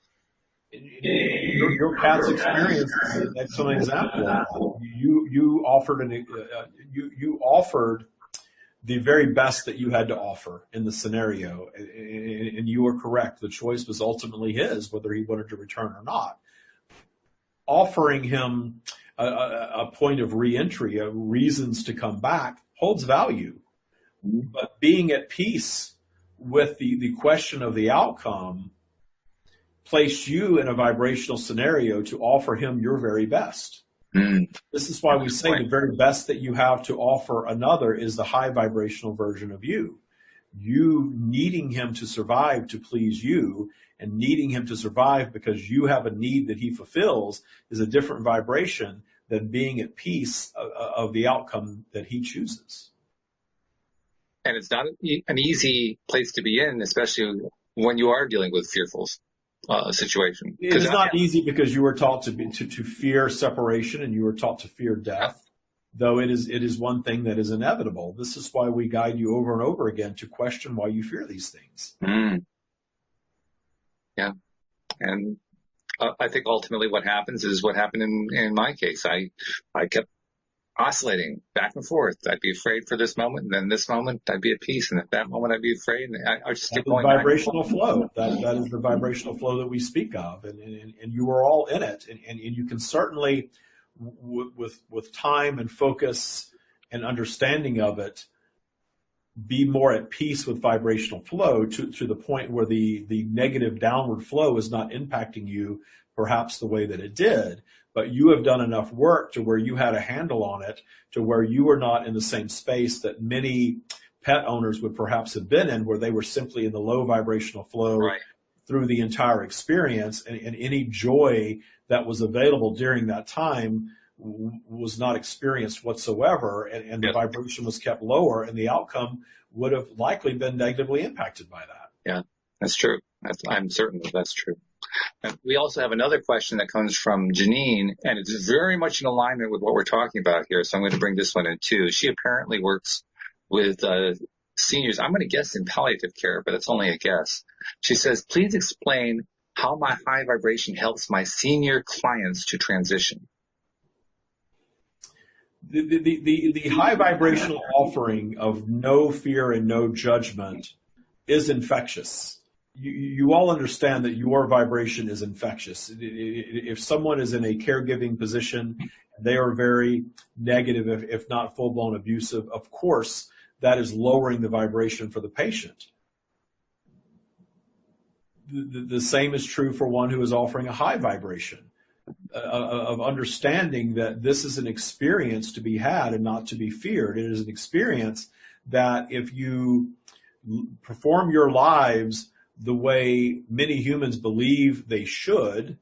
Your cat's experience is an excellent example. You offered the very best that you had to offer in the scenario, and you were correct. The choice was ultimately his, whether he wanted to return or not. Offering him a point of reentry, reasons to come back, holds value. But being at peace with the question of the outcome placed you in a vibrational scenario to offer him your very best. This is why we say the very best that you have to offer another is the high vibrational version of you. You needing him to survive to please you, and needing him to survive because you have a need that he fulfills is a different vibration than being at peace of the outcome that he chooses. And it's not an easy place to be in, especially when you are dealing with fearful situation. It is not easy because you were taught to fear separation, and you were taught to fear death, though it is one thing that is inevitable. This is why we guide you over and over again to question why you fear these things. Yeah. And I think ultimately what happens is what happened in my case. I kept oscillating back and forth. I'd be afraid for this moment, and then this moment I'd be at peace, and at that moment I'd be afraid, and I just keep going. Vibrational flow. That is the vibrational flow that we speak of, and you are all in it, and you can certainly, with time and focus and understanding of it, be more at peace with vibrational flow to the point where the negative downward flow is not impacting you perhaps the way that it did. But you have done enough work to where you had a handle on it, to where you were not in the same space that many pet owners would perhaps have been in, where they were simply in the low vibrational flow through the entire experience, and any joy that was available during that time was not experienced whatsoever, and the vibration was kept lower, and the outcome would have likely been negatively impacted by that. Yeah, that's true. I'm certain that's true. And we also have another question that comes from Janine, and it's very much in alignment with what we're talking about here. So I'm going to bring this one in too. She apparently works with seniors. I'm going to guess in palliative care, but it's only a guess. She says, please explain how my high vibration helps my senior clients to transition. The high vibrational offering of no fear and no judgment is infectious. You all understand that your vibration is infectious. If someone is in a caregiving position, they are very negative, if not full-blown abusive, of course, that is lowering the vibration for the patient. The same is true for one who is offering a high vibration of understanding that this is an experience to be had and not to be feared. It is an experience that if you perform your lives the way many humans believe they should,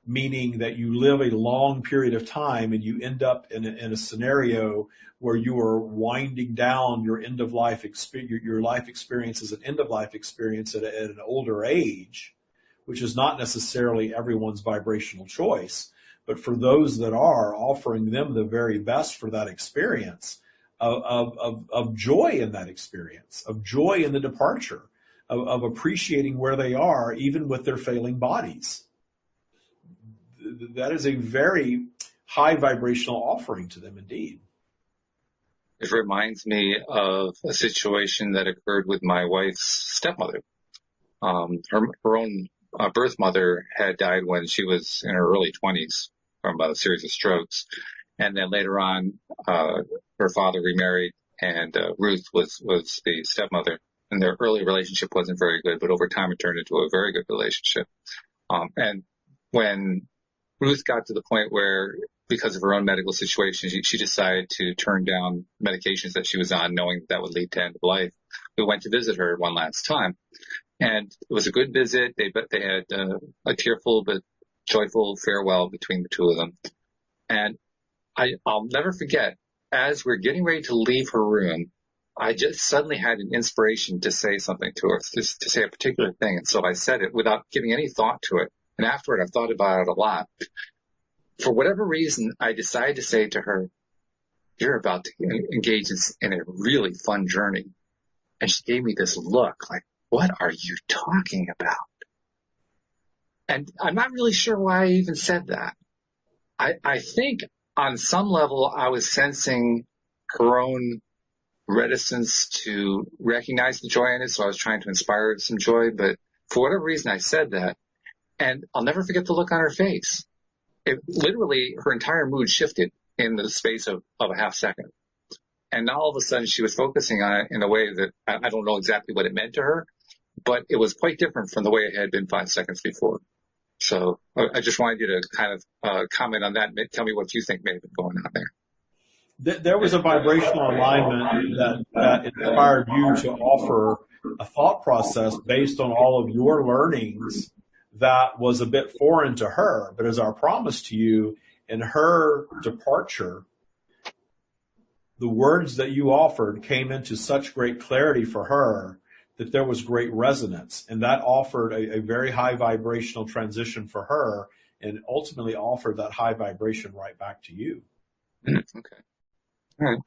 meaning that you live a long period of time and you end up in a scenario where you are winding down your end of life experience, your life experience is an end of life experience at an older age, which is not necessarily everyone's vibrational choice, but for those that are, offering them the very best for that experience of joy in that experience, of joy in the departure, of appreciating where they are, even with their failing bodies. That is a very high vibrational offering to them indeed. It reminds me of a situation that occurred with my wife's stepmother. her own birth mother had died when she was in her early 20s from a series of strokes. And then later on, her father remarried, and Ruth was the stepmother. And their early relationship wasn't very good, but over time it turned into a very good relationship. And when Ruth got to the point where, because of her own medical situation, she decided to turn down medications that she was on, knowing that would lead to end of life. We went to visit her one last time, and it was a good visit. They had a tearful but joyful farewell between the two of them. And I'll never forget, as we're getting ready to leave her room, I just suddenly had an inspiration to say something to her, to say a particular thing. And so I said it without giving any thought to it. And afterward, I've thought about it a lot. For whatever reason, I decided to say to her, "You're about to engage in a really fun journey." And she gave me this look like, "What are you talking about?" And I'm not really sure why I even said that. I think on some level I was sensing her own reticence to recognize the joy in it, so I was trying to inspire her to some joy. But for whatever reason, I said that, and I'll never forget the look on her face. It literally, her entire mood shifted in the space of a half second. And now all of a sudden she was focusing on it in a way that I don't know exactly what it meant to her, but it was quite different from the way it had been 5 seconds before. So I just wanted you to kind of comment on that and tell me what you think may have been going on there. There was a vibrational alignment that inspired you to offer a thought process based on all of your learnings that was a bit foreign to her. But as I promised to you, in her departure, the words that you offered came into such great clarity for her that there was great resonance, and that offered a very high vibrational transition for her, and ultimately offered that high vibration right back to you. Okay. All right.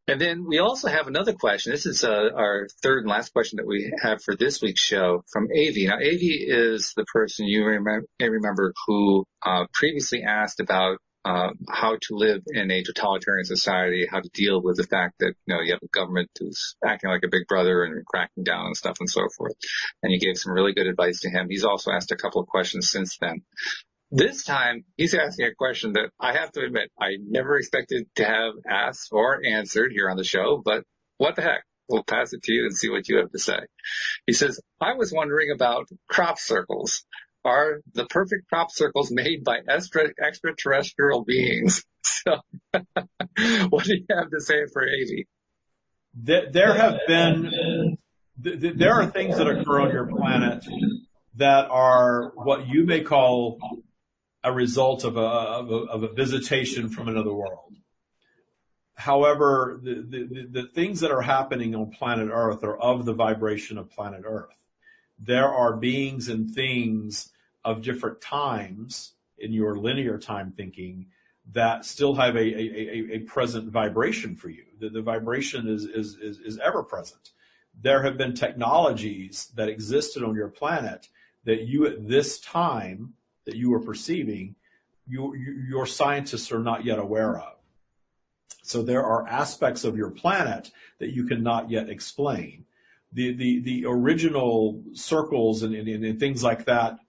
And then we also have another question. This is our third and last question that we have for this week's show from Avi. Now, Avi is the person you may remember who previously asked about how to live in a totalitarian society, how to deal with the fact that, you have a government who's acting like a big brother and cracking down and stuff and so forth. And you gave some really good advice to him. He's also asked a couple of questions since then. This time, he's asking a question that I have to admit I never expected to have asked or answered here on the show, but what the heck? We'll pass it to you and see what you have to say. He says, "I was wondering about crop circles. Are the perfect crop circles made by extraterrestrial beings?" So, what do you have to say for Avi? There are things that occur on your planet that are what you may call a result of a visitation from another world. However, the things that are happening on planet Earth are of the vibration of planet Earth. There are beings and things of different times in your linear time thinking that still have a present vibration for you. The vibration is ever present. There have been technologies that existed on your planet that you at this time that you are perceiving, your scientists are not yet aware of. So there are aspects of your planet that you cannot yet explain. The original circles and things like that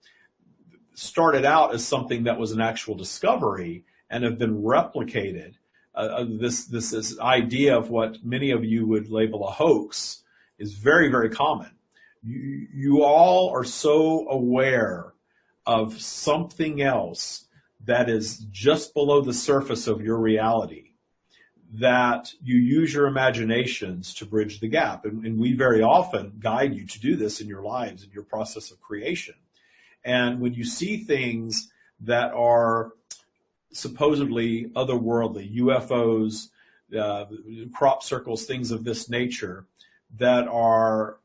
started out as something that was an actual discovery and have been replicated. This idea of what many of you would label a hoax is very, very common. You all are so aware of something else that is just below the surface of your reality that you use your imaginations to bridge the gap. And we very often guide you to do this in your lives, in your process of creation. And when you see things that are supposedly otherworldly, UFOs, crop circles, things of this nature that are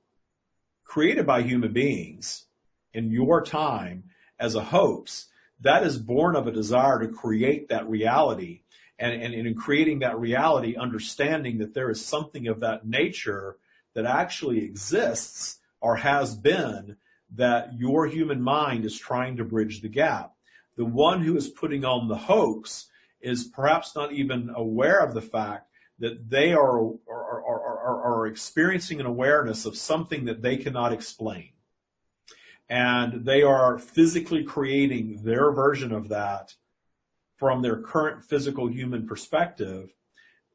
created by human beings in your time as a hoax, that is born of a desire to create that reality. And in creating that reality, understanding that there is something of that nature that actually exists or has been, that your human mind is trying to bridge the gap. The one who is putting on the hoax is perhaps not even aware of the fact that they are are experiencing an awareness of something that they cannot explain. And they are physically creating their version of that from their current physical human perspective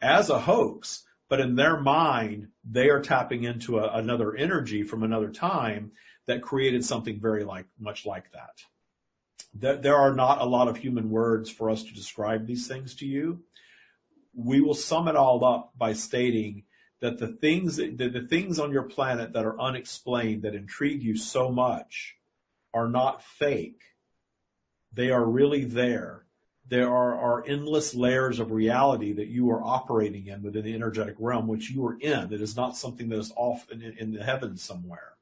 as a hoax. But in their mind, they are tapping into another energy from another time that created something very much like that. There are not a lot of human words for us to describe these things to you. We will sum it all up by stating that the things on your planet that are unexplained, that intrigue you so much, are not fake. They are really there. There are endless layers of reality that you are operating in within the energetic realm, which you are in. It is not something that is off in the heavens somewhere.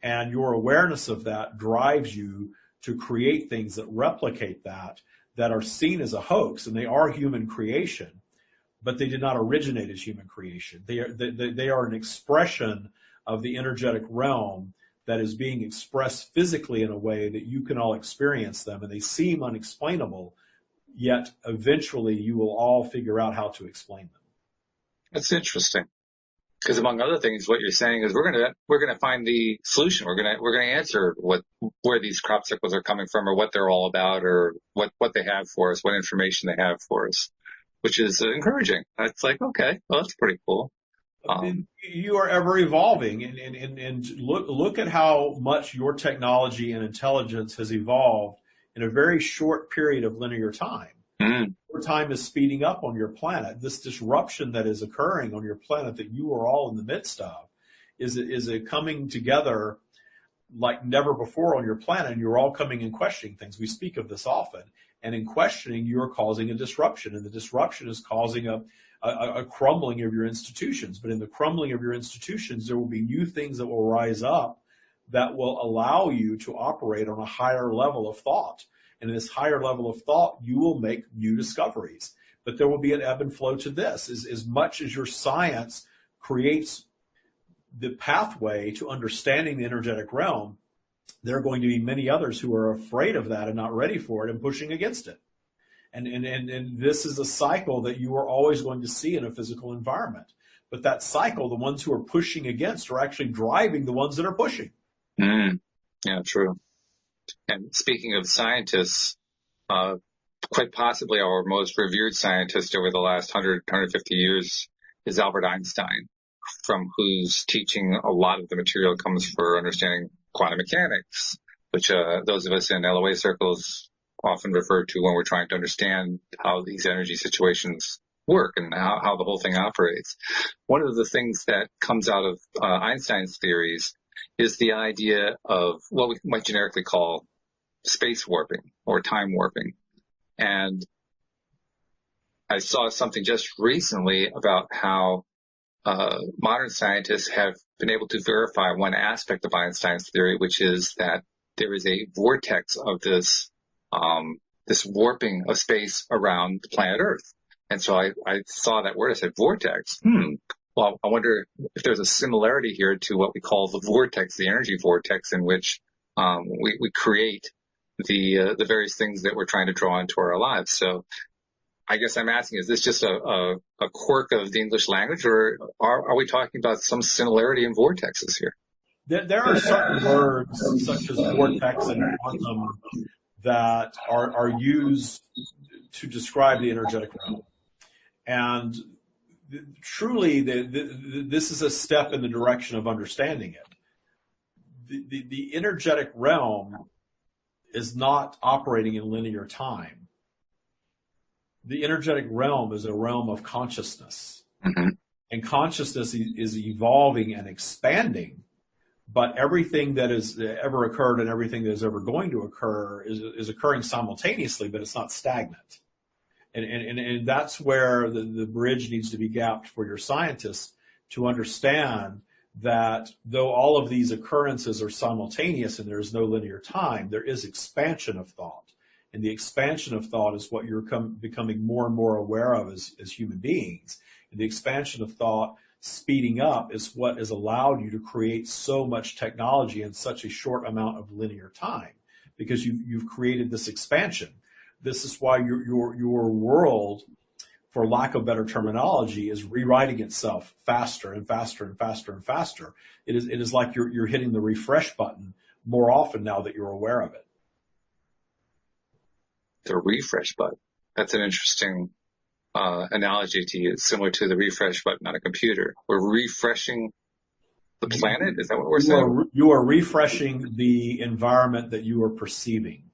And your awareness of that drives you to create things that replicate that are seen as a hoax, and they are human creation, but they did not originate as human creation. They are an expression of the energetic realm that is being expressed physically in a way that you can all experience them, and they seem unexplainable, yet eventually you will all figure out how to explain them. That's interesting. Because among other things, what you're saying is we're gonna find the solution. We're gonna answer where these crop circles are coming from, or what they're all about, or what they have for us, what information they have for us, which is encouraging. It's like, okay, well, that's pretty cool. You are ever evolving, and look at how much your technology and intelligence has evolved in a very short period of linear time. Mm. Your time is speeding up on your planet. This disruption that is occurring on your planet that you are all in the midst of is a coming together like never before on your planet, and you're all coming and questioning things. We speak of this often, and in questioning, you're causing a disruption, and the disruption is causing a crumbling of your institutions. But in the crumbling of your institutions, there will be new things that will rise up that will allow you to operate on a higher level of thought. And in this higher level of thought, you will make new discoveries. But there will be an ebb and flow to this. As much as your science creates the pathway to understanding the energetic realm, there are going to be many others who are afraid of that and not ready for it and pushing against it. And this is a cycle that you are always going to see in a physical environment. But that cycle, the ones who are pushing against are actually driving the ones that are pushing. Mm. Yeah, true. And speaking of scientists, quite possibly our most revered scientist over the last 150 years is Albert Einstein, from whose teaching a lot of the material comes for understanding quantum mechanics, which those of us in LOA circles often refer to when we're trying to understand how these energy situations work and how the whole thing operates. One of the things that comes out of Einstein's theories is the idea of what we might generically call space warping or time warping. And I saw something just recently about how modern scientists have been able to verify one aspect of Einstein's theory, which is that there is a vortex of this warping of space around the planet Earth. And so I saw that word, I said, vortex. Well, I wonder if there's a similarity here to what we call the vortex, the energy vortex, in which we create the various things that we're trying to draw into our lives. So I guess I'm asking, is this just a quirk of the English language, or are we talking about some similarity in vortexes here? There are certain words, such as vortex and quantum, that are used to describe the energetic realm. And truly, this is a step in the direction of understanding it. The energetic realm is not operating in linear time. The energetic realm is a realm of consciousness. Mm-hmm. And consciousness is evolving and expanding, but everything that has ever occurred and everything that is ever going to occur is occurring simultaneously, but it's not stagnant. And that's where the bridge needs to be gapped for your scientists to understand that though all of these occurrences are simultaneous and there is no linear time, there is expansion of thought. And the expansion of thought is what you're becoming more and more aware of as human beings. And the expansion of thought speeding up is what has allowed you to create so much technology in such a short amount of linear time, because you've created this expansion. This is why your world for lack of better terminology, is rewriting itself faster and faster and faster and faster. It is like you're hitting the refresh button more often now that you're aware of it. The refresh button. That's an interesting analogy to use, similar to the refresh button on a computer. We're refreshing the planet? Is that what we're saying? You are refreshing the environment that you are perceiving.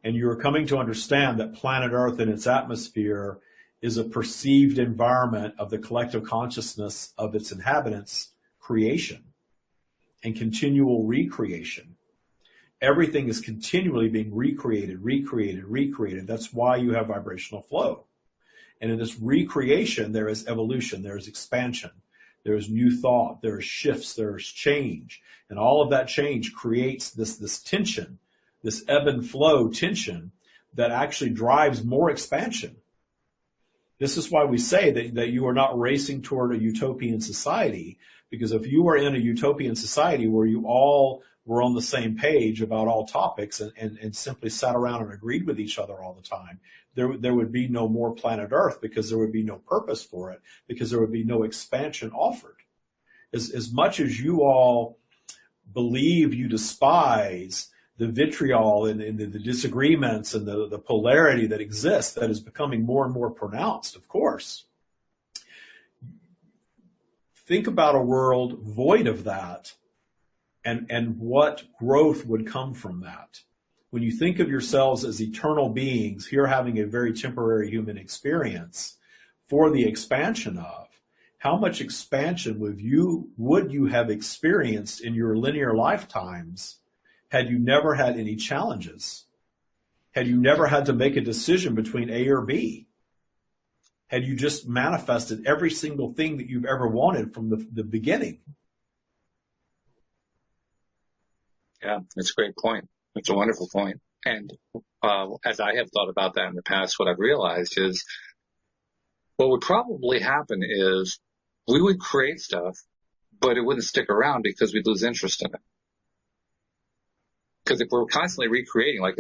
And you are coming to understand that planet Earth and its atmosphere is a perceived environment of the collective consciousness of its inhabitants' creation and continual recreation. Everything is continually being recreated. That's why you have vibrational flow. And in this recreation, there is evolution, there is expansion, there is new thought, there is shifts, there is change. And all of that change creates this tension, this ebb and flow tension that actually drives more expansion. This is why we say that you are not racing toward a utopian society, because if you were in a utopian society where you all were on the same page about all topics and simply sat around and agreed with each other all the time, there would be no more planet Earth, because there would be no purpose for it, because there would be no expansion offered. As much as you all believe you despise the vitriol and the disagreements and the polarity that exists, that is becoming more and more pronounced, of course. Think about a world void of that and what growth would come from that. When you think of yourselves as eternal beings here having a very temporary human experience for the expansion of, how much expansion would you have experienced in your linear lifetimes had you never had any challenges? Had you never had to make a decision between A or B? Had you just manifested every single thing that you've ever wanted from the beginning? Yeah, that's a great point. It's a wonderful point. And as I have thought about that in the past, what I've realized is what would probably happen is we would create stuff, but it wouldn't stick around because we'd lose interest in it. Because if we're constantly recreating, like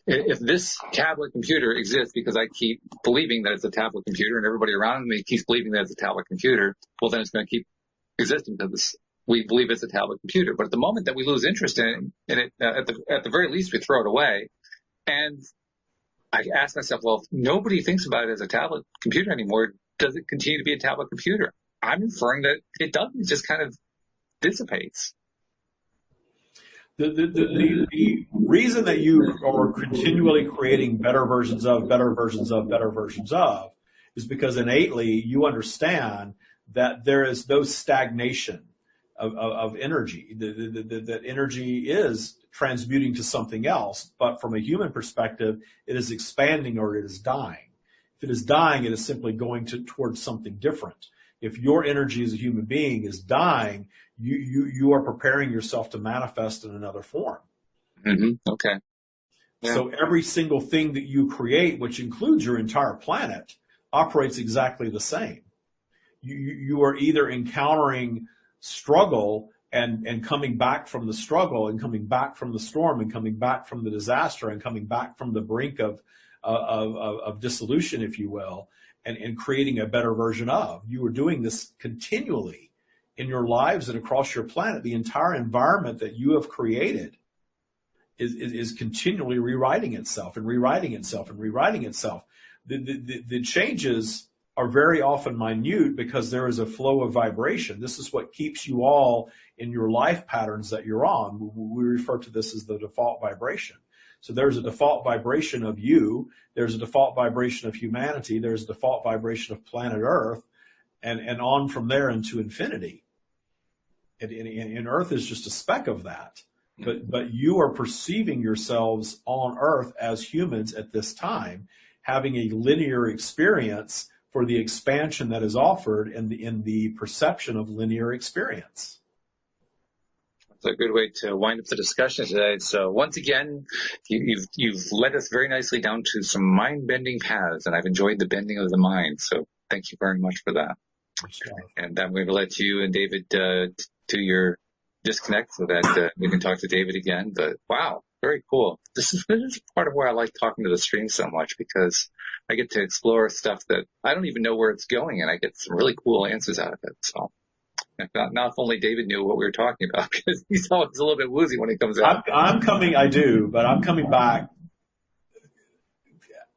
if this tablet computer exists because I keep believing that it's a tablet computer and everybody around me keeps believing that it's a tablet computer, well, then it's going to keep existing because we believe it's a tablet computer. But at the moment that we lose interest in it, at the very least, we throw it away. And I ask myself, well, if nobody thinks about it as a tablet computer anymore, does it continue to be a tablet computer? I'm inferring that it doesn't. It just kind of dissipates. The reason that you are continually creating better versions of is because innately you understand that there is no stagnation of energy. That energy is transmuting to something else, but from a human perspective, it is expanding or it is dying. If it is dying, it is simply going towards something different. If your energy as a human being is dying, you are preparing yourself to manifest in another form. Mm-hmm. Okay. Yeah. So every single thing that you create, which includes your entire planet, operates exactly the same. You are either encountering struggle and coming back from the struggle and coming back from the storm and coming back from the disaster and coming back from the brink of dissolution, if you will, and creating a better version of. You are doing this continually in your lives and across your planet. The entire environment that you have created is continually rewriting itself and rewriting itself and rewriting itself. The changes are very often minute because there is a flow of vibration. This is what keeps you all in your life patterns that you're on. We refer to this as the default vibration. So there's a default vibration of you, there's a default vibration of humanity, there's a default vibration of planet Earth, and on from there into infinity. And Earth is just a speck of that. But you are perceiving yourselves on Earth as humans at this time, having a linear experience for the expansion that is offered in the perception of linear experience. That's a good way to wind up the discussion today. So once again, you've led us very nicely down to some mind-bending paths, and I've enjoyed the bending of the mind. So thank you very much for that. Sure. And I'm going to let you and David do your disconnect so that we can talk to David again. But wow, Very cool. This is part of why I like talking to the stream so much, because I get to explore stuff that I don't even know where it's going, and I get some really cool answers out of it. So not if only David knew what we were talking about, because he's always a little bit woozy when he comes out. I'm coming back.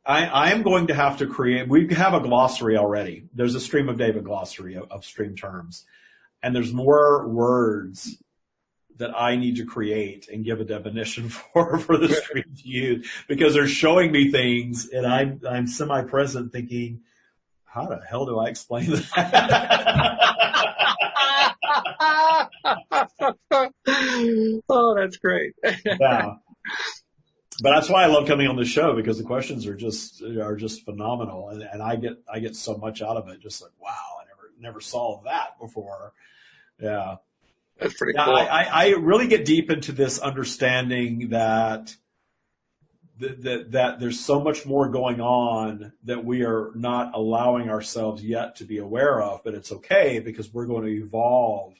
I am going to have to create, we have a glossary already. There's a Stream of David glossary of stream terms. And there's more words that I need to create and give a definition for the stream to use, because they're showing me things and I'm semi-present thinking, how the hell do I explain that? Oh, that's great. Yeah. But that's why I love coming on the show, because the questions are just phenomenal, and I get so much out of it. Just like, wow, I never saw that before. Yeah, that's pretty cool. I really get deep into this understanding that there's so much more going on that we are not allowing ourselves yet to be aware of, but it's okay, because we're going to evolve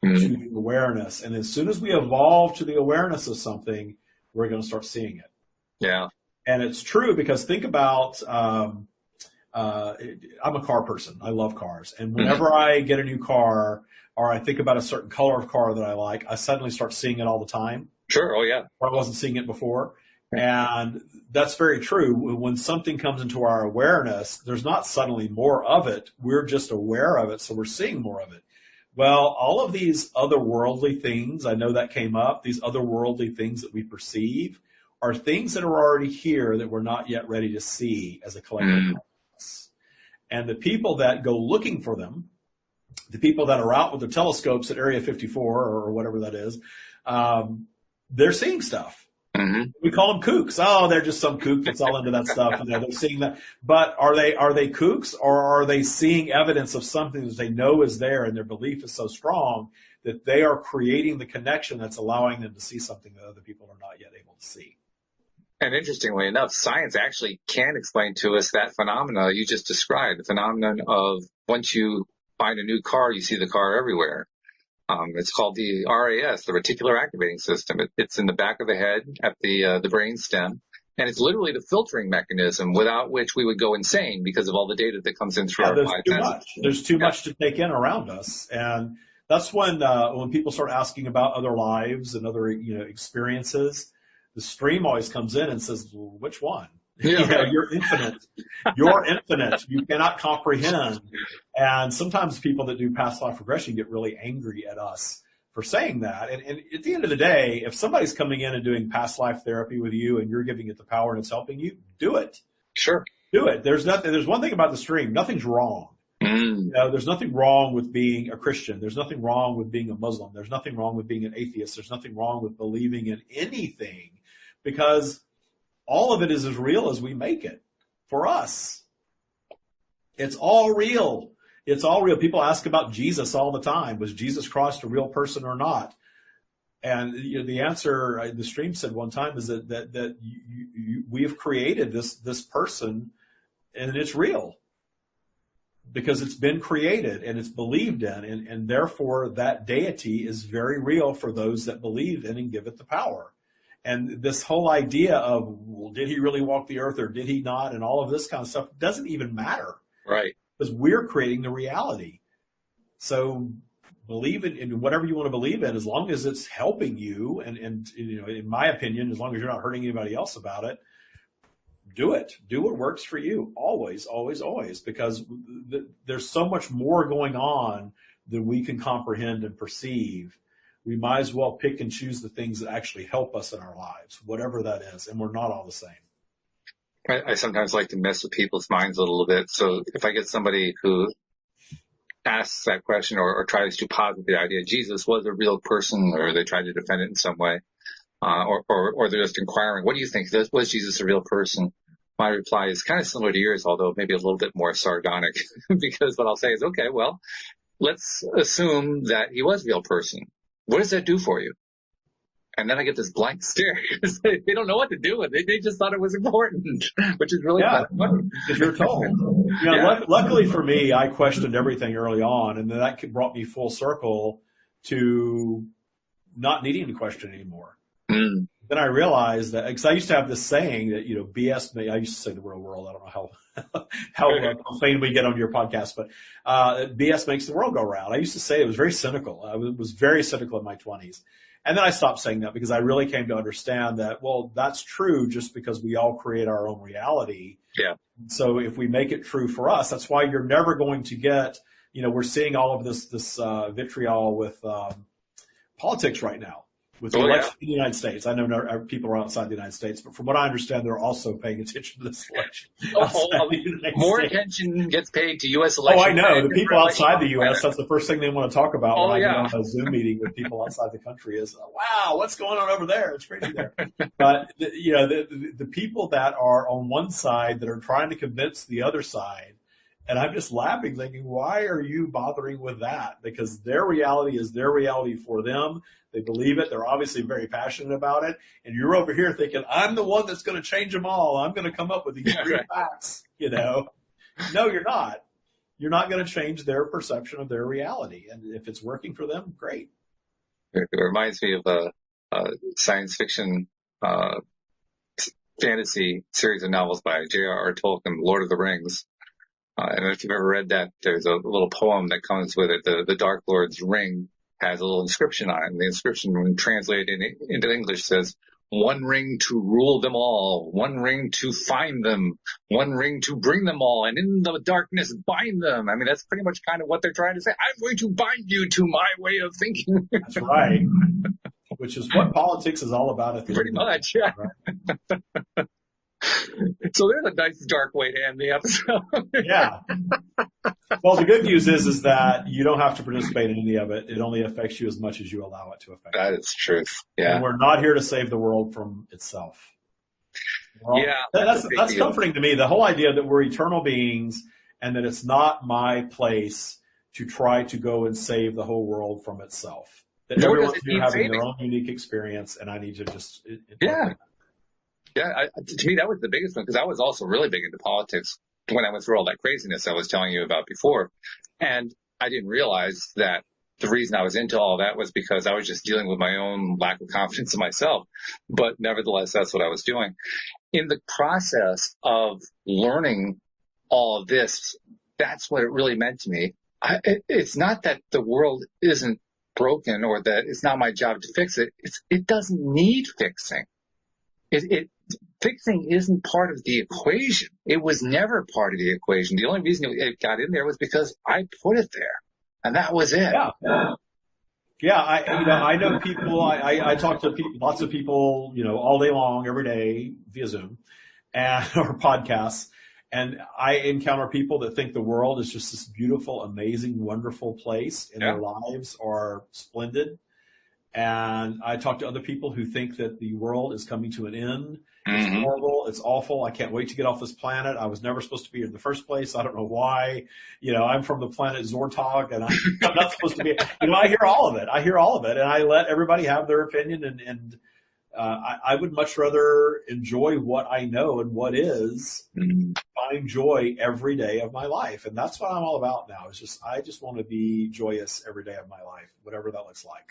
to the awareness, and as soon as we evolve to the awareness of something, we're going to start seeing it. Yeah. And it's true, because think about, I'm a car person. I love cars. And whenever I get a new car or I think about a certain color of car that I like, I suddenly start seeing it all the time. Sure. Oh, yeah. Or I wasn't seeing it before. And that's very true. When something comes into our awareness, there's not suddenly more of it. We're just aware of it, so we're seeing more of it. Well, all of these otherworldly things, I know that came up, these otherworldly things that we perceive are things that are already here that we're not yet ready to see as a collective. And the people that go looking for them, the people that are out with the telescopes at Area 54 or whatever that is, they're seeing stuff. We call them kooks. Oh, they're just some kook that's all into that stuff. And they're seeing that. But are they kooks, or are they seeing evidence of something that they know is there, and their belief is so strong that they are creating the connection that's allowing them to see something that other people are not yet able to see? And interestingly enough, science actually can explain to us that phenomena you just described, the phenomenon of once you find a new car, you see the car everywhere. It's called the RAS, the reticular activating system. It's in the back of the head at the brain stem, and it's literally the filtering mechanism without which we would go insane because of all the data that comes in through our five senses. There's too much to take in around us, and that's when people start asking about other lives and other experiences. The stream always comes in and says, well, which one? Yeah. You're infinite. You're infinite. You cannot comprehend. And sometimes people that do past life regression get really angry at us for saying that. And at the end of the day, if somebody's coming in and doing past life therapy with you and you're giving it the power and it's helping you, do it. Sure. Do it. There's one thing about the stream. Nothing's wrong. There's nothing wrong with being a Christian. There's nothing wrong with being a Muslim. There's nothing wrong with being an atheist. There's nothing wrong with believing in anything, because all of it is as real as we make it for us. It's all real. It's all real. People ask about Jesus all the time. Was Jesus Christ a real person or not? And the answer, the stream said one time, is that we have created this person, and it's real because it's been created and it's believed in, and therefore that deity is very real for those that believe in and give it the power. And this whole idea of, well, did he really walk the earth or did he not, and all of this kind of stuff doesn't even matter. Right. Because we're creating the reality. So believe in whatever you want to believe in, as long as it's helping you, and in my opinion, as long as you're not hurting anybody else about it, do it. Do what works for you. Always, always, always. Because there's so much more going on than we can comprehend and perceive. We might as well pick and choose the things that actually help us in our lives, whatever that is, and we're not all the same. I sometimes like to mess with people's minds a little bit. So if I get somebody who asks that question or tries to posit the idea Jesus was a real person, or they try to defend it in some way, or they're just inquiring, what do you think? Was Jesus a real person? My reply is kind of similar to yours, although maybe a little bit more sardonic, because what I'll say is, okay, well, let's assume that he was a real person. What does that do for you? And then I get this blank stare because they don't know what to do with it. They just thought it was important, which is really funny. Because you're told. Luckily for me, I questioned everything early on, and then that brought me full circle to not needing to question anymore. then I realized that, because I used to have this saying that, BS, I used to say the real world. I don't know how profane we get on your podcast, but BS makes the world go round. I used to say it was very cynical. I was very cynical in my 20s. And then I stopped saying that because I really came to understand that, well, that's true just because we all create our own reality. Yeah. So if we make it true for us, that's why you're never going to get, we're seeing all of this vitriol with politics right now. With the election in the United States. I know people are outside the United States, but from what I understand, they're also paying attention to this election. More attention gets paid to U.S. elections. Oh, I know. The people outside the U.S., that's the first thing they want to talk about when I get on a Zoom meeting with people outside the country is, wow, what's going on over there? It's crazy there. But, the people that are on one side that are trying to convince the other side, and I'm just laughing, thinking, why are you bothering with that? Because their reality is their reality for them. They believe it. They're obviously very passionate about it. And you're over here thinking, I'm the one that's going to change them all. I'm going to come up with these great facts, No, you're not. You're not going to change their perception of their reality. And if it's working for them, great. It reminds me of a science fiction fantasy series of novels by J.R.R. Tolkien, Lord of the Rings. I don't know if you've ever read that. There's a little poem that comes with it. The Dark Lord's ring has a little inscription on it. And the inscription, when translated into English, says, "One ring to rule them all, one ring to find them, one ring to bring them all, and in the darkness bind them." I mean, that's pretty much kind of what they're trying to say. I'm going to bind you to my way of thinking. That's right. Which is what politics is all about. Pretty much, yeah. Right? So there's a nice dark way to end the episode. Yeah. Well, the good news is that you don't have to participate in any of it. It only affects you as much as you allow it to affect you. That is truth. Yeah. And we're not here to save the world from itself. That's comforting to me. The whole idea that we're eternal beings and that it's not my place to try to go and save the whole world from itself. That everyone's here having their own unique experience, and I need to just Yeah, to me, that was the biggest one, because I was also really big into politics when I went through all that craziness I was telling you about before. And I didn't realize that the reason I was into all that was because I was just dealing with my own lack of confidence in myself. But nevertheless, that's what I was doing. In the process of learning all of this, that's what it really meant to me. It's not that the world isn't broken or that it's not my job to fix it. It doesn't need fixing. Fixing isn't part of the equation. It was never part of the equation. The only reason it got in there was because I put it there, and that was it. Yeah. I know people. I talk to lots of people, all day long, every day via Zoom or podcasts, and I encounter people that think the world is just this beautiful, amazing, wonderful place, and their lives are splendid. And I talk to other people who think that the world is coming to an end. It's horrible. It's awful. I can't wait to get off this planet. I was never supposed to be here in the first place. I don't know why. I'm from the planet Zortog, and I'm not supposed to be. I hear all of it. And I let everybody have their opinion. And I would much rather enjoy what I know and what is, find joy every day of my life. And that's what I'm all about now. I just want to be joyous every day of my life, whatever that looks like.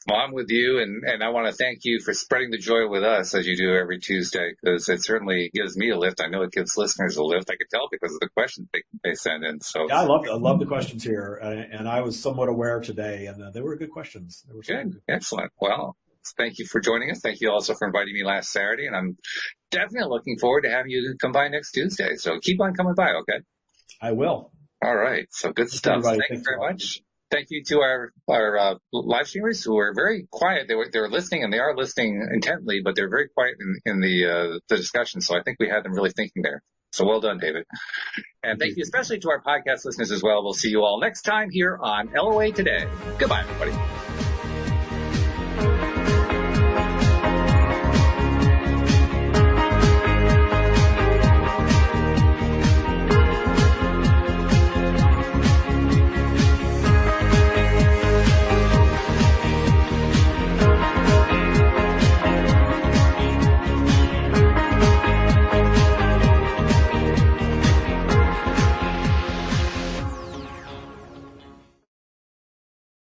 Well, I'm with you, and I want to thank you for spreading the joy with us as you do every Tuesday, because it certainly gives me a lift. I know it gives listeners a lift. I could tell because of the questions they send in. So yeah, I love the questions here, and I was somewhat aware today, and they were good questions. They were good. Excellent. Well, thank you for joining us. Thank you also for inviting me last Saturday, and I'm definitely looking forward to having you come by next Tuesday. So keep on coming by, okay? I will. All right. So good stuff. Thank you very much. Thank you to our live streamers who are very quiet. They were listening, and they are listening intently, but they're very quiet in the discussion. So I think we had them really thinking there. So well done, David. And thank you especially to our podcast listeners as well. We'll see you all next time here on LOA Today. Goodbye, everybody.